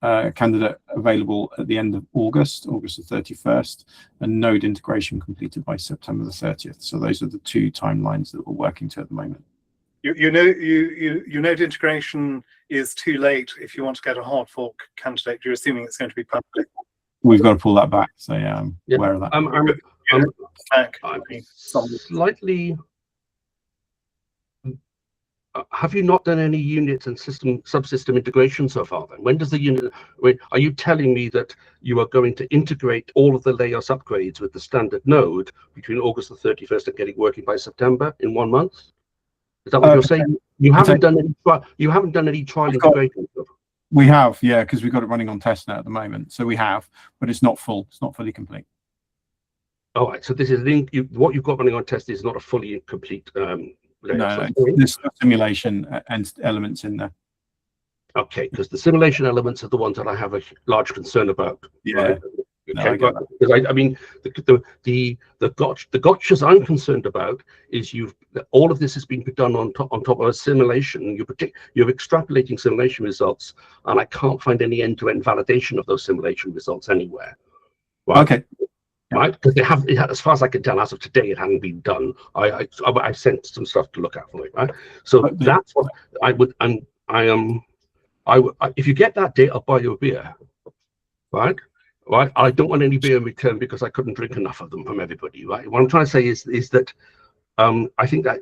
candidate available at the end of August the 31st, and node integration completed by September the 30th. So those are the two timelines that we're working to at the moment. You node integration is too late if you want to get a hard fork candidate. You're assuming it's going to be public. We've got to pull that back. So yeah, I'm aware of that. I'm slightly. Have you not done any unit and subsystem integration so far? Then when does the unit? Are you telling me that you are going to integrate all of the Laos upgrades with the standard node between August the 31st and getting working by September in 1 month? Is that what you're saying? You haven't done any trial integration. We have, yeah, because we've got it running on testnet at the moment. So we have, but it's not full. It's not fully complete. All right. So this is what you've got running on test is not a fully complete. No, there's simulation and elements in there. Okay, because the simulation elements are the ones that I have a large concern about. Yeah. Right? No, Okay, because I mean the gotchas I'm concerned about is all of this has been done on top of a simulation. You're extrapolating simulation results, and I can't find any end-to-end validation of those simulation results anywhere. Right? Okay. Right, because they have, as far as I can tell, as of today, it hadn't been done. I sent some stuff to look at for it, right? So that's what I would, and if you get that data, I'll buy you a beer, right? Right, I don't want any beer in return because I couldn't drink enough of them from everybody, right? What I'm trying to say is that I think that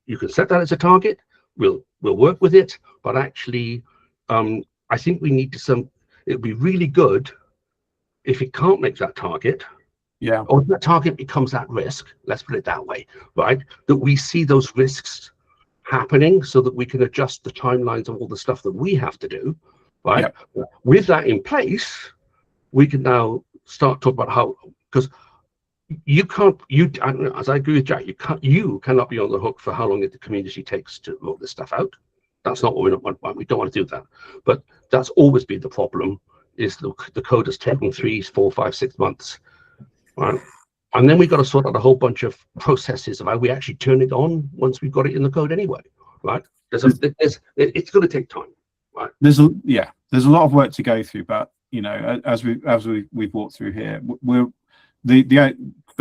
you can set that as a target. We'll work with it, but actually, I think we need to it would be really good if it can't make that target. Yeah. Or that target becomes at risk, let's put it that way, right? That we see those risks happening so that we can adjust the timelines of all the stuff that we have to do, right? Yeah. With that in place, we can now start talking about how, because as I agree with Jack, you cannot be on the hook for how long the community takes to roll this stuff out. That's not what we don't want to do that. But that's always been the problem, is the code has taken 3, 4, 5, 6 months. Right. And then we've got to sort out a whole bunch of processes of how we actually turn it on once we've got it in the code anyway, right? It's going to take time, right? There's a lot of work to go through, but as we've walked through here, we're the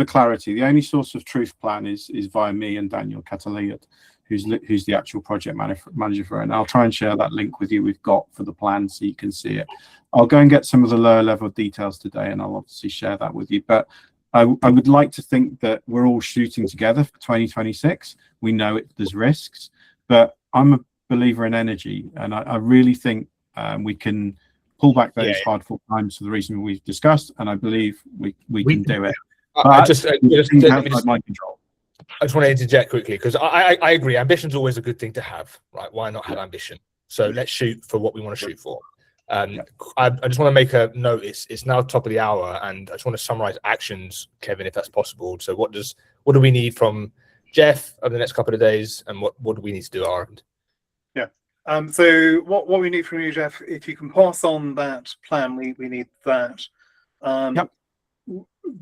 clarity. The only source of truth plan is via me and Daniel Catalayud, who's the actual project manager for it. And I'll try and share that link with you. We've got for the plan so you can see it. I'll go and get some of the lower level details today, and I'll obviously share that with you. But I would like to think that we're all shooting together for 2026. We know there's risks, but I'm a believer in energy, and I really think we can pull back those hard fork times for the reason we've discussed, and I believe we can do it. I just want to interject quickly, because I agree. Ambition's always a good thing to have, right? Why not have ambition? So let's shoot for what we want to shoot for. I just want to make a note. It's now top of the hour, and I just want to summarize actions, Kevin, if that's possible. So what do we need from Jeff over the next couple of days, and what do we need to do at our end? Yeah. So what we need from you, Jeff, if you can pass on that plan, we need that. Yep.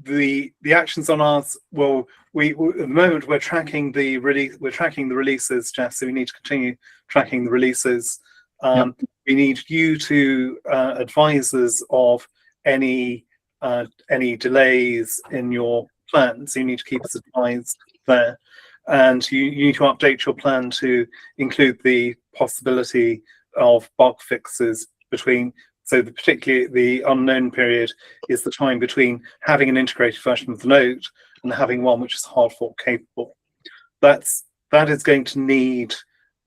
The actions on ours. Well, at the moment we're tracking the release. We're tracking the releases, Jeff. So we need to continue tracking the releases. We need you to advise us of any delays in your plans. You need to keep us advised there, and you need to update your plan to include the possibility of bug fixes between. So particularly the unknown period is the time between having an integrated version of the node and having one which is hard fork capable. That is going to need,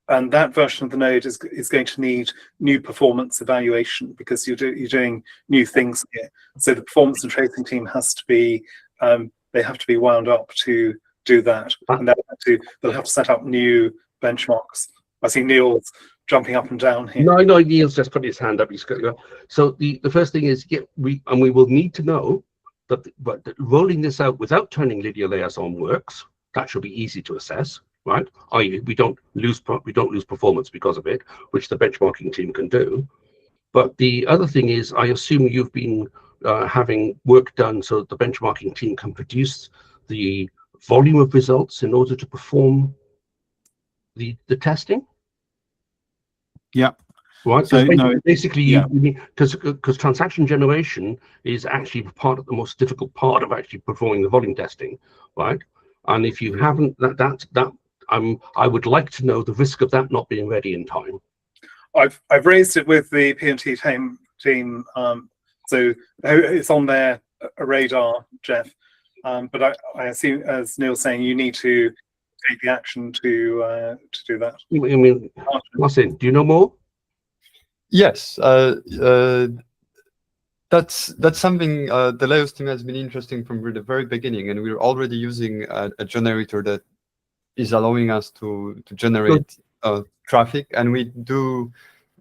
and that version of the node is going to need new performance evaluation, because you're doing new things here. So the performance and tracing team has to be they have to be wound up to do that, and they'll have to set up new benchmarks. I see Neil's jumping up and down here. No, Neil's just put his hand up. So the first thing is we will need to know that rolling this out without turning linear layers on works. That should be easy to assess, right? I.e., we don't lose performance because of it, which the benchmarking team can do. But the other thing is, I assume you've been having work done so that the benchmarking team can produce the volume of results in order to perform the testing? Yeah. Right. So, no, Basically, yeah. because transaction generation is actually part of the most difficult part of actually performing the volume testing, right? And if you haven't I would like to know the risk of that not being ready in time. I've raised it with the P&T team, so it's on their radar, Jeff. But I assume, as Neil's saying, you need to take the action to do that. I mean, Marcin, do you know more? Yes, that's something the Leos team has been interesting from the very beginning, and we're already using a generator that is allowing us to generate traffic, and we do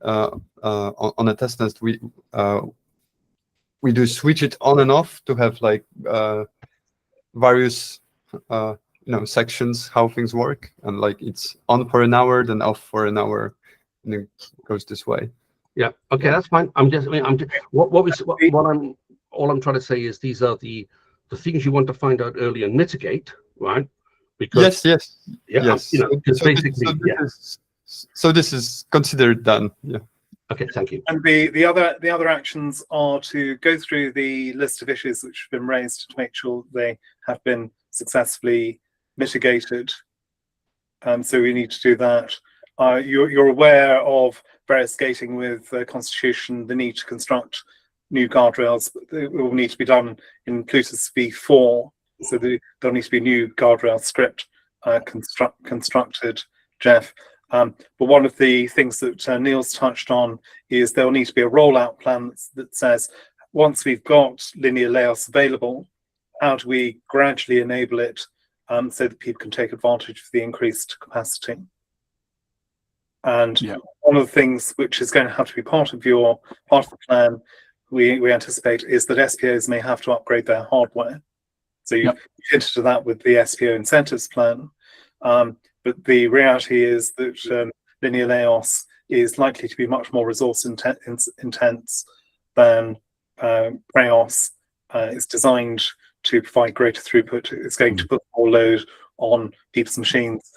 on a test nest we do switch it on and off to have like various sections how things work, and like it's on for an hour, then off for an hour, and it goes this way. Yeah. Okay, that's fine. All I'm trying to say is these are the things you want to find out early and mitigate, right? Because Yes. So this is considered done. Yeah. Okay, thank you. And the other actions are to go through the list of issues which have been raised to make sure they have been successfully mitigated. So we need to do that. You're aware of various gating with the Constitution, the need to construct new guardrails. It will need to be done in Plutus v4. So there'll need to be new guardrail script constructed, Jeff. But one of the things that Neil's touched on is there'll need to be a rollout plan that says, once we've got linear Laos available, how do we gradually enable it so that people can take advantage of the increased capacity? And one of the things which is going to have to be part of the plan we anticipate is that SPOs may have to upgrade their hardware. So you've hinted to that with the SPO incentives plan. But the reality is that linear Laos is likely to be much more resource intense than Preos. It's designed to provide greater throughput. It's going to put more load on people's machines.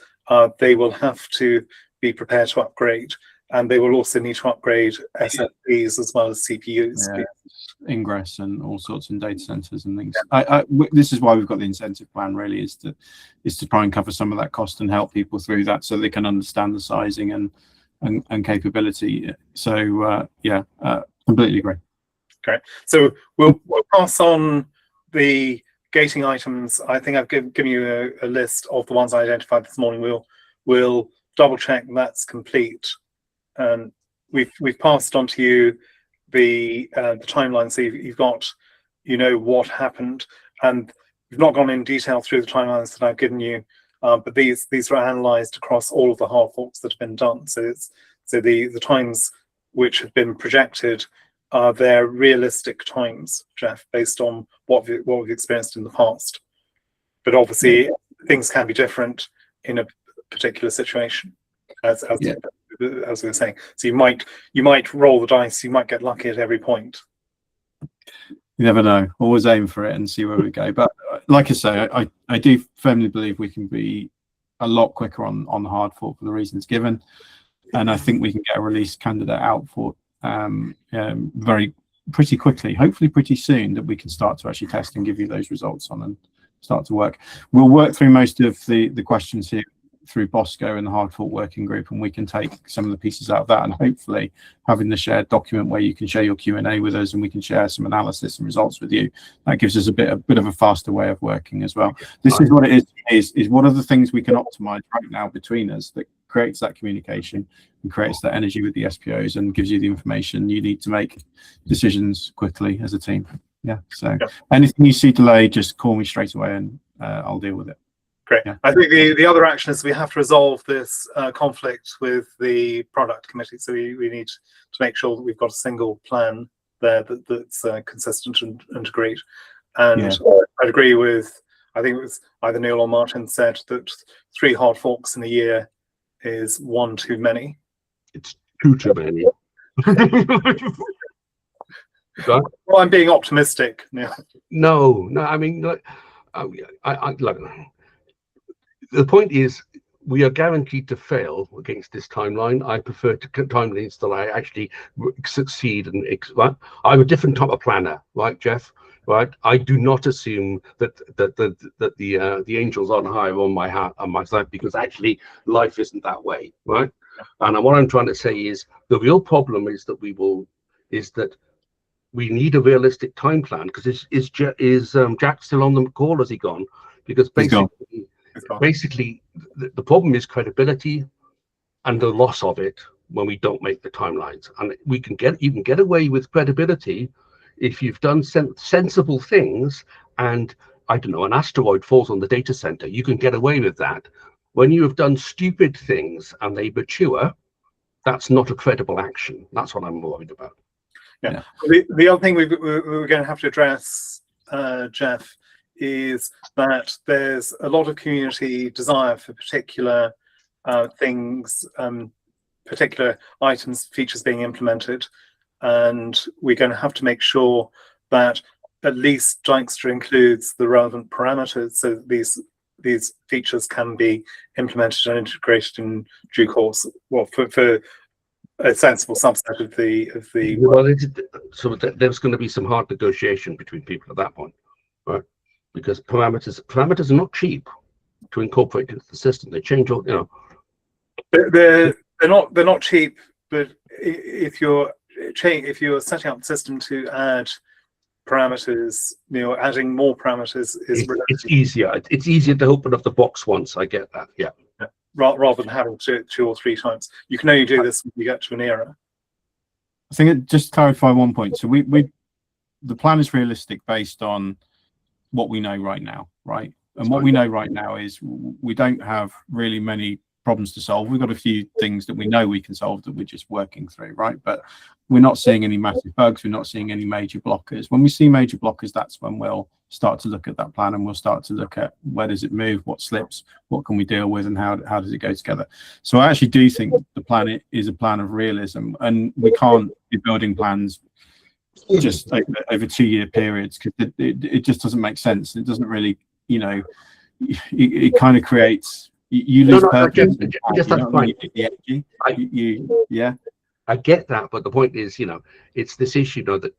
They will have to be prepared to upgrade, and they will also need to upgrade SSDs as well as CPUs. Ingress and all sorts in data centers and things. This is why we've got the incentive plan, really, is to try and cover some of that cost and help people through that so they can understand the sizing and capability. So completely agree. Okay, so we'll pass on the gating items. I think I've given you a list of the ones I identified this morning. We'll double check that's complete. We've passed on to you the timeline, so you've got, what happened, and we've not gone in detail through the timelines that I've given you, but these were analysed across all of the hard forks that have been done. So the times which have been projected are their realistic times, Jeff, based on what we've experienced in the past. But obviously, things can be different in a particular situation, as we were saying. So you might roll the dice, you might get lucky at every point. You never know. Always aim for it and see where we go. But like I say, I do firmly believe we can be a lot quicker on the hard fork for the reasons given, and I think we can get a release candidate out for pretty quickly, hopefully pretty soon, that we can start to actually test and give you those results on and start to work. We'll work through most of the questions here through Bosco and the hard fork working group, and we can take some of the pieces out of that, and hopefully having the shared document where you can share your Q&A with us and we can share some analysis and results with you, that gives us a bit of a faster way of working as well. This is what it is what are the things we can optimize right now between us that creates that communication and creates that energy with the SPOs and gives you the information you need to make decisions quickly as a team. Anything you see delayed, just call me straight away and I'll deal with it. Great. I think the other action is we have to resolve this conflict with the product committee. So we need to make sure that we've got a single plan there that's consistent and agreed. And I'd agree with, I think it was either Neil or Martin said that 3 hard forks in a year is 1 too many. It's 2 too many. Right? Well, I'm being optimistic. Neil. No, I mean, like, like, the point is, we are guaranteed to fail against this timeline. I prefer timelines that I actually succeed and right. I'm a different type of planner, right, Jeff? Right. I do not assume that the angels on high are on my side, because actually life isn't that way, right? And what I'm trying to say is the real problem is that we need a realistic time plan. Because is Jack still on the call? Has he gone? Because basically the problem is credibility and the loss of it when we don't make the timelines. And you can get away with credibility if you've done sensible things, and I don't know, an asteroid falls on the data center, you can get away with that. When you have done stupid things and they mature, that's not a credible action. That's what I'm worried about. Yeah. The other thing we're going to have to address, Jeff, is that there's a lot of community desire for particular things, particular items, features being implemented, and we're going to have to make sure that at least Dijkstra includes the relevant parameters, so these features can be implemented and integrated in due course. Well, for a sensible subset of the. Well, so there's going to be some hard negotiation between people at that point, right? Because parameters are not cheap to incorporate into the system. They change all, you know. They're not cheap, but if you're setting up the system to add parameters, adding more parameters is it's easier. It's easier to open up the box once. I get that. Yeah. Rather than having to two or three times. You can only do this when you get to an era. I think just to clarify one point. So the plan is realistic based on what we know right now, right? And what we know right now is we don't have really many problems to solve. We've got a few things that we know we can solve that we're just working through, right? But we're not seeing any massive bugs. We're not seeing any major blockers. When we see major blockers, that's when we'll start to look at that plan, and we'll start to look at where does it move, what slips, what can we deal with, and how does it go together. So I actually do think the plan is a plan of realism, and we can't be building plans just over 2-year periods, because it just doesn't make sense. It doesn't really, it kind of creates you lose purpose. I get that, but the point is, it's this issue, that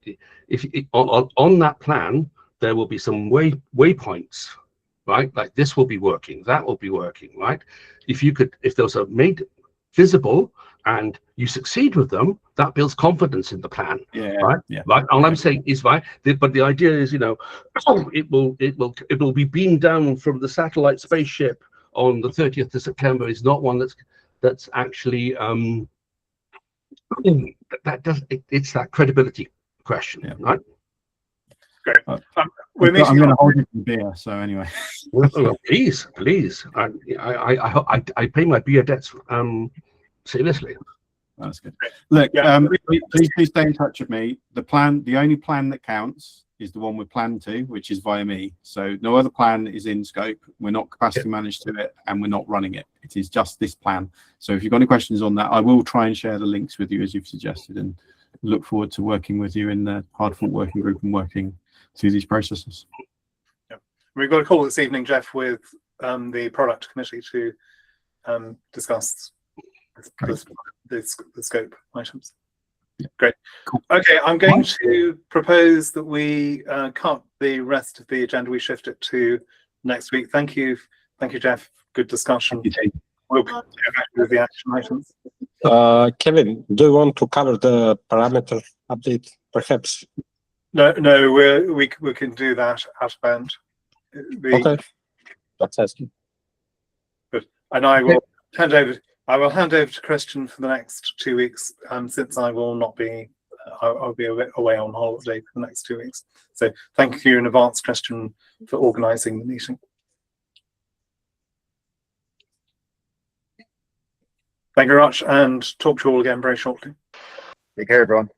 if on that plan there will be some waypoints, right? Like this will be working, that will be working, right? If those are made visible and you succeed with them, that builds confidence in the plan, right? Yeah. Right. All I'm saying is, right. But the idea is, it will be beamed down from the satellite spaceship on the 30th of September is not one that's actually it's that credibility question, right? Great. I'm going to hold you to beer. So anyway, please, I pay my beer debts seriously. That's good. Look, please stay in touch with me. The only plan that counts is the one we're planned to, which is via me. So no other plan is in scope. We're not capacity managed to it, and we're not running it. It is just this plan. So if you've got any questions on that, I will try and share the links with you as you've suggested, and look forward to working with you in the hard fork working group and working through these processes. Yeah. We've got a call this evening, Jeff, with the product committee to discuss the scope items. Yeah. Great. Cool. Okay, I'm going to propose that we cut the rest of the agenda. We shift it to next week. Thank you, Jeff. Good discussion. We'll go back with the action items. Kevin, do you want to cover the parameter update, perhaps? No, we can do that out of band. Okay, that's asking. Good. And I will hand over to Christian for the next 2 weeks, since I will not be. I'll be away on holiday for the next 2 weeks. So thank you in advance, Christian, for organising the meeting. Thank you very much, and talk to you all again very shortly. Take care, everyone.